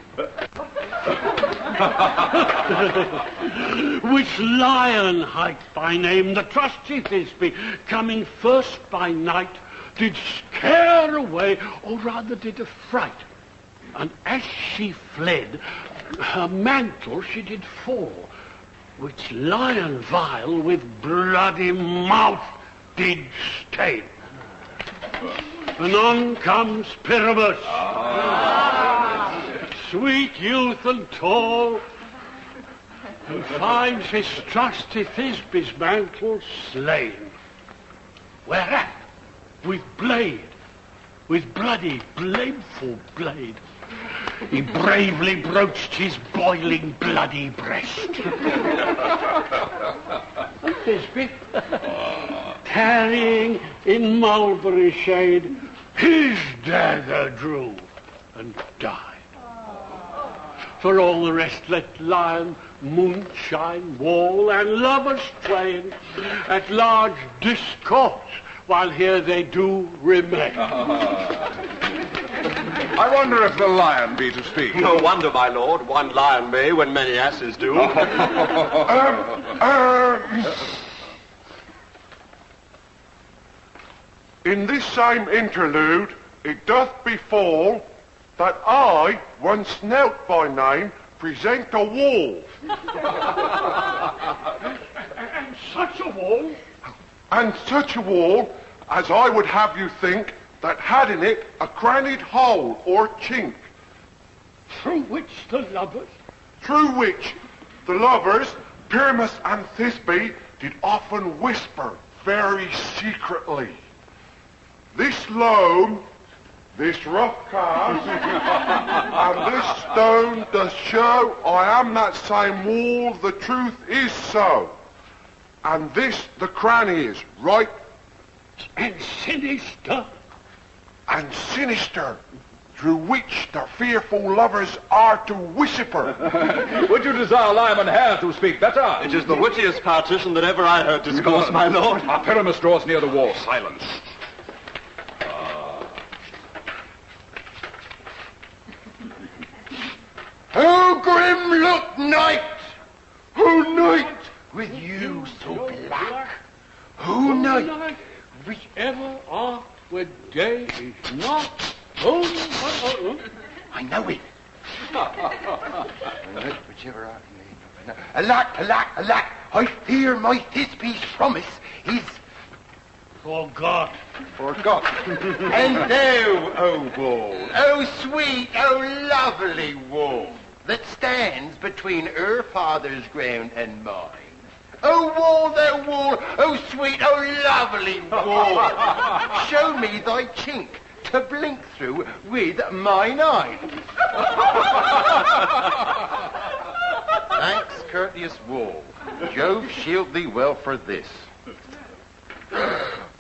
H: which Lion hight by name, the trusty Thisbe, coming first by night, did scare away, or rather did affright. And as she fled, her mantle she did fall, which Lion vile with bloody mouth did stain. Anon comes Pyramus, sweet youth and tall, and finds his trusty Thisbe's mantle slain. Whereat, with blade, with bloody, blameful blade, he bravely broached his boiling bloody breast. And Thisbe, tarrying in mulberry shade, his dagger drew and died. For all the rest let Lion, moonshine, wall, and lovers twain at large discourse, while here they do remain.
F: I wonder if the lion be to speak.
E: No wonder, my lord. One lion may when many asses do.
P: In this same interlude, it doth befall that I, one Snout by name, present a wall.
H: And such a wall?
P: And such a wall as I would have you think that had in it a crannied hole or chink.
H: Through which the lovers,
P: Pyramus and Thisbe, did often whisper very secretly. This loam, this rough cast, and this stone does show I am that same wall, the truth is so. And this the cranny is, right?
H: And sinister.
P: And sinister, through which the fearful lovers are to whisper.
Q: Would you desire Lyman Hare to speak better?
E: It is the wittiest partition that ever I heard discourse, my lord.
Q: Pyramus draws near the wall.
F: Silence.
J: Oh, grim look night! Oh, night, with you so black! Oh, night,
H: which ever art when day is not. Oh.
J: I know it. Whichever art may. Alack, alack, alack! I fear my Thisbe's promise is
H: forgot.
J: And thou, O wall, O sweet, O lovely wall, that stands between her father's ground and mine. O wall, thou wall, O sweet, O lovely wall, show me thy chink to blink through with mine eye. Thanks, courteous wall. Jove shield thee well for this.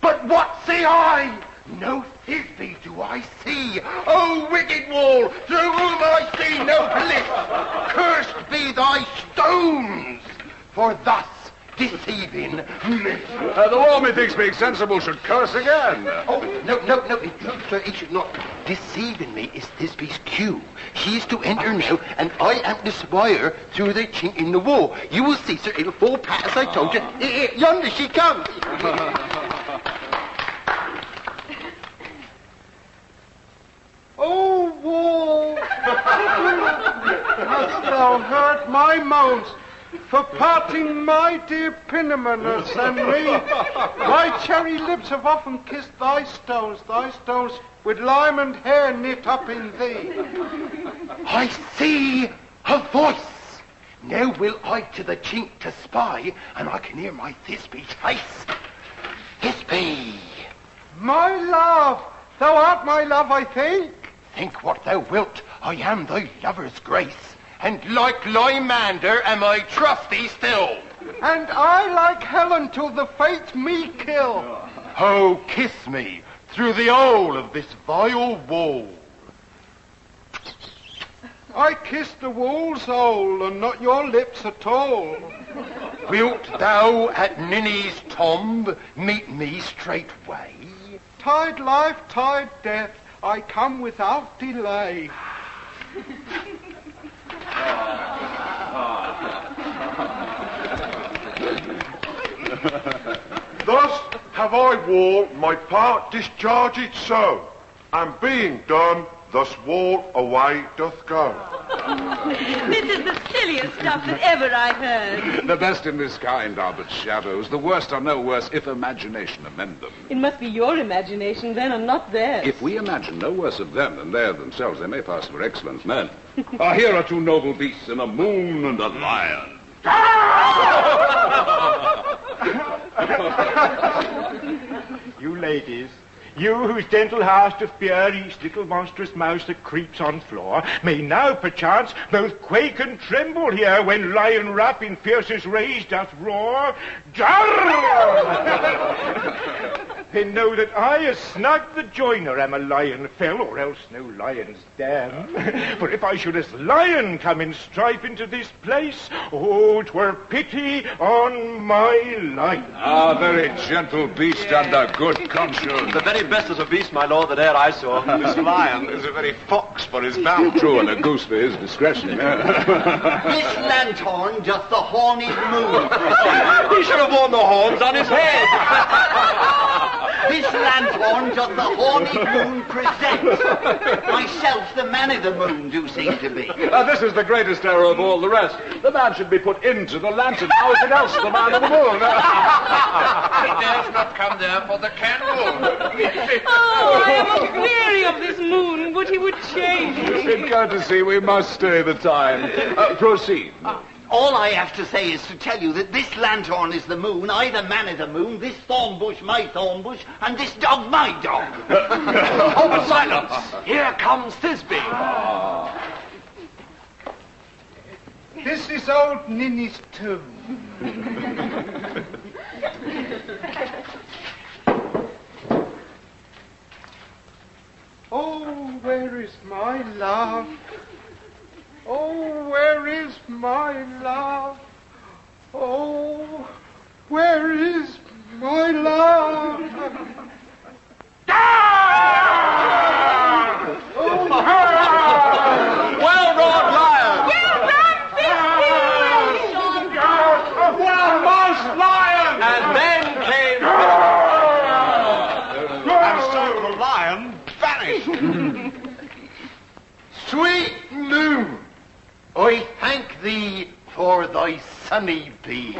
J: But what say I? No Thisbe do I see? Oh, wicked wall, through whom I see no bliss. Cursed be thy stones, for thus deceiving me.
Q: The wall, methinks, being sensible, should curse again.
J: Oh, no, sir, he should not. Deceiving me is Thisbe's cue. She is to enter now, and I am to spire through the chink in the wall. You will see, sir, it'll fall pat as I told you. Here, yonder she comes.
L: Oh, wall! Hast thou heard my moans for parting my dear Pinnamoners and me? My cherry lips have often kissed thy stones with lime and hair knit up in thee.
J: I see her voice. Now will I to the chink to spy, and I can hear my Thisbe's face. Thisbe!
L: My love! Thou art my love, I think.
J: Think what thou wilt. I am thy lover's grace, and like Lymander am I trusty still.
L: And I like Helen till the fates me kill.
J: Oh, kiss me through the hole of this vile wall.
L: I kiss the wall's hole, and not your lips at all.
J: Wilt thou at Ninny's tomb meet me straightway?
L: Tide life, tide death, I come without delay.
P: Thus have I, wall, my part discharged so, and being done, thus wall away doth go.
D: This is the silliest stuff that ever I heard.
Q: The best in this kind are but shadows. The worst are no worse if imagination amend them.
B: It must be your imagination, then, and not theirs.
Q: If we imagine no worse of them than they of themselves, they may pass for excellent men. Here are two noble beasts, and a moon and a lion.
L: You ladies, you whose gentle hearts do fear each little monstrous mouse that creeps on floor, may now perchance both quake and tremble here when lion rap in fiercest rage doth roar. Jarr! Then know that I, as Snug the joiner, am a lion fell, or else no lion's dam. For if I should as lion come in strife into this place, oh, 'twere pity on my life.
Q: Ah, very gentle beast and a good conscience.
E: The very best as a beast, my lord, that e'er I saw.
F: This lion is a very fox for his bound.
Q: True, and a goose for his discretion.
R: This lanthorn doth the horny moon.
E: He should have worn the horns on his head.
R: This lanthorn doth the horny moon present. Myself the man of the moon do seem to be.
Q: This is the greatest error of all the rest. The man should be put into the lantern. How is it else the man of the moon?
C: He dares not come there for the candle.
B: Oh, I am weary of this moon. Would he would change.
Q: In courtesy, we must stay the time. Proceed.
R: All I have to say is to tell you that this lanthorn is the moon, I the man of the moon, this thorn bush my thorn bush, and this dog my dog.
E: Oh, but silence! Here comes Thisbe.
L: This is old Ninny's tomb. Oh, where is my love? Oh, where is my love? Oh, where is my love? Oh,
E: well wrought lion!
D: Well done, Thisbe!
E: Well most lion! And then came...
F: And so the lion vanished.
J: Sweet moon, I thank thee for thy sunny beams.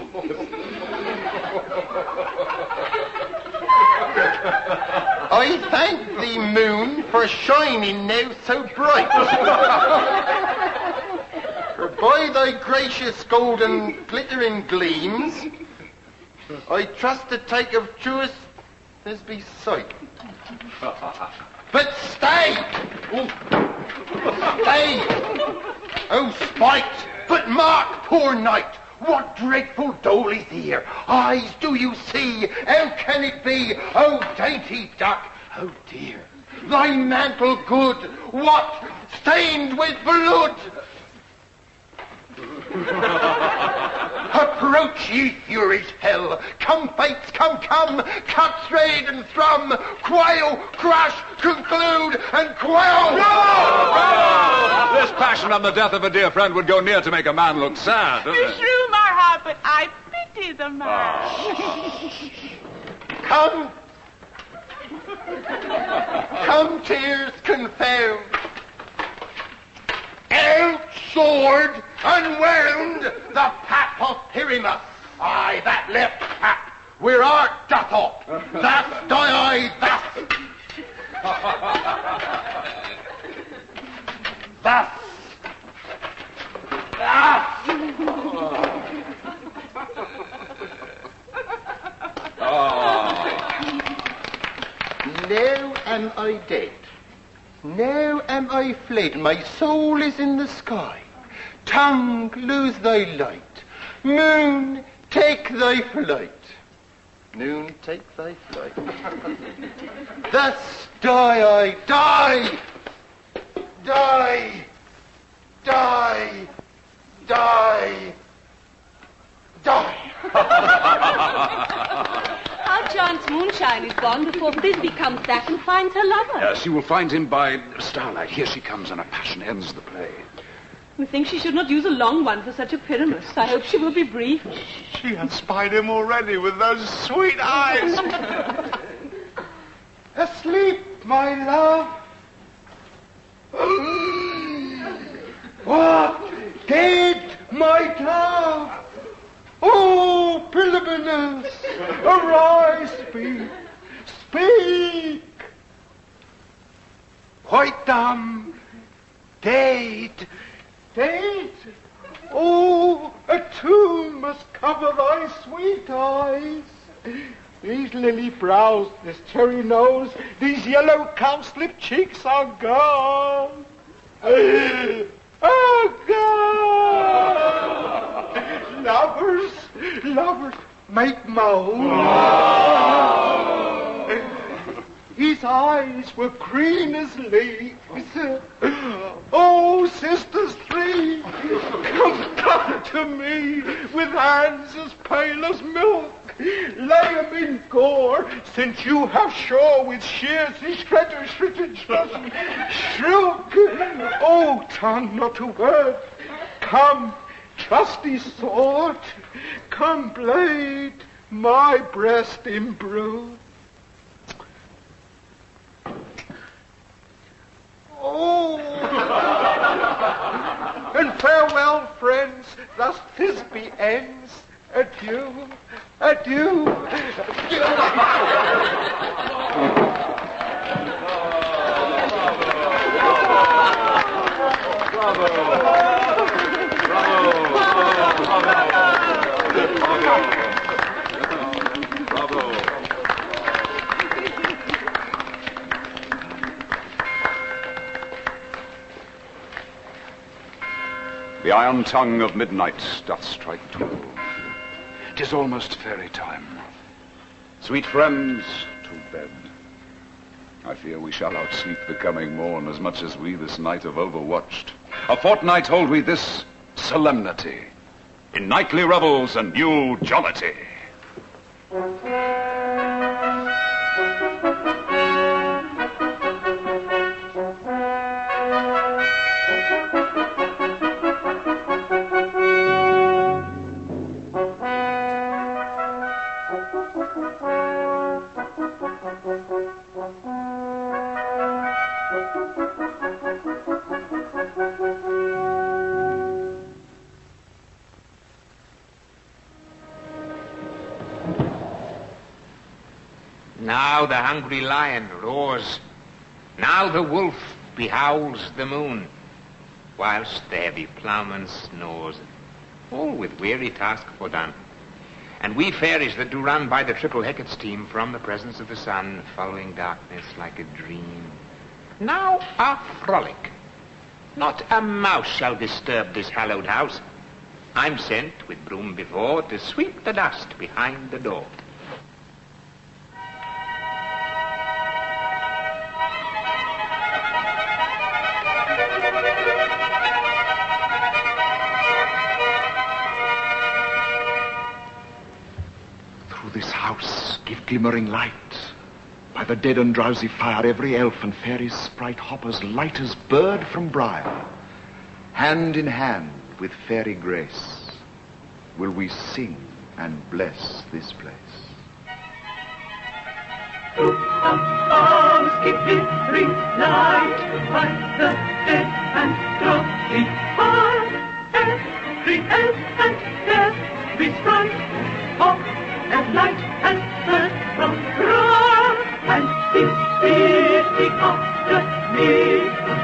J: I thank thee, moon, for shining now so bright. For by thy gracious golden glittering gleams, I trust to take of truest Thisbe's sight. But stay! Stay! Oh, spite! But mark, poor knight, what dreadful dole is here? Eyes, do you see? How can it be? Oh, dainty duck! Oh, dear! Thy mantle good, what? Stained with blood! Approach, ye furies hell! Come, fates, come! Cut, trade, and thrum! Quail, crush, conclude, and quell!
Q: Bravo! This passion on the death of a dear friend would go near to make a man look sad.
G: You shrew my heart, but I pity the man.
J: Come, tears, confound! Out, sword, unwound the pap of Pyramus. Aye, that left pap, where art doth up. Thus die I, thus. Now am I dead. Now am I fled. My soul is in the sky. Tongue, lose thy light. Moon, take thy flight. Moon, take thy flight. Thus die I, die! Die! Die! Die! Die!
B: Our chance moonshine is gone before Thisbe comes back and finds her lover.
A: She will find him by starlight. Here she comes, and her passion ends the play.
B: We think she should not use a long one for such a Pyramus. I hope she will be brief.
F: She has spied him already with those sweet eyes.
J: Asleep, my love. What? Dead, my dove. Oh, Pyramus, arise, speak. Quite dumb, dead. Oh, a tomb must cover thy sweet eyes. These lily brows, this cherry nose, these yellow cowslip cheeks are gone. Oh, God! Lovers, make moan. His eyes were green as leaves. Oh, sisters three, come to me with hands as pale as milk. Lay 'em in gore, since you have shore with shears his shredder shrilk. Oh, tongue, not a word. Come, trusty sword. Come, blade, my breast imbrued. Oh! And farewell, friends, thus Thisbe ends. Adieu, adieu, adieu.
A: The iron tongue of midnight doth strike 12. 'Tis almost fairy time. Sweet friends, to bed. I fear we shall outsleep the coming morn as much as we this night have overwatched. A fortnight hold we this solemnity, in nightly revels and new jollity.
M: Now the hungry lion roars. Now the wolf behowls the moon, whilst the heavy ploughman snores, all with weary task fordone. And we fairies that do run by the triple Hecate's team from the presence of the sun, following darkness like a dream, now are frolic. Not a mouse shall disturb this hallowed house. I'm sent with broom before to sweep the dust behind the door.
N: glimmering light. By the dead and drowsy fire, every elf and fairy sprite hoppers light as bird from briar. Hand in hand with fairy grace will we sing and bless this place.
K: Through the forest keep every night by the dead and drowsy fire. Every elf and fairy sprite hop and light and bird from briar. And sing, sing after me,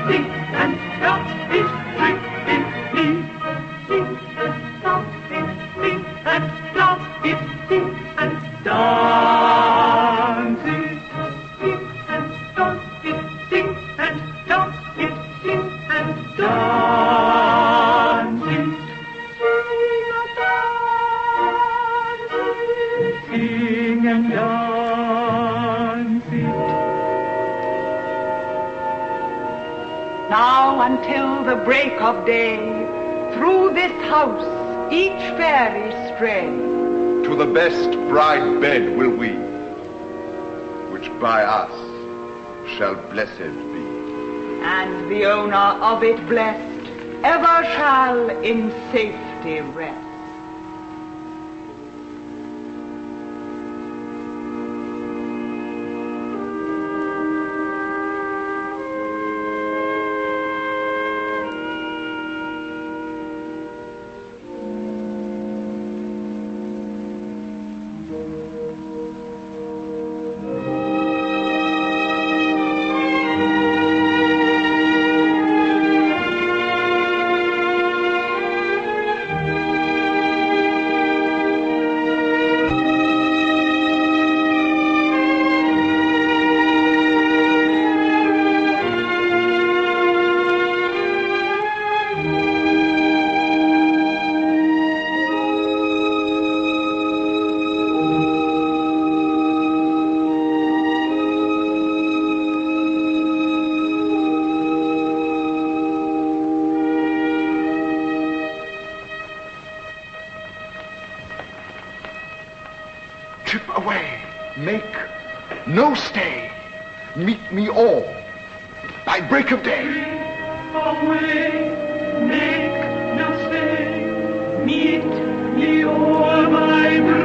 K: sing and dance it dreamily. Sing and dance it, sing and dance it, sing and dance it. Sing and dance it, sing and dance it, sing and dance it. Sing and dance.
O: Now until the break of day, through this house each fairy stray.
N: To the best bride bed will we, which by us shall blessed be.
O: And the owner of it blessed ever shall in safety rest.
N: Away, make no stay. Meet me all by break of day.
K: Away, make no stay. Meet me all by break.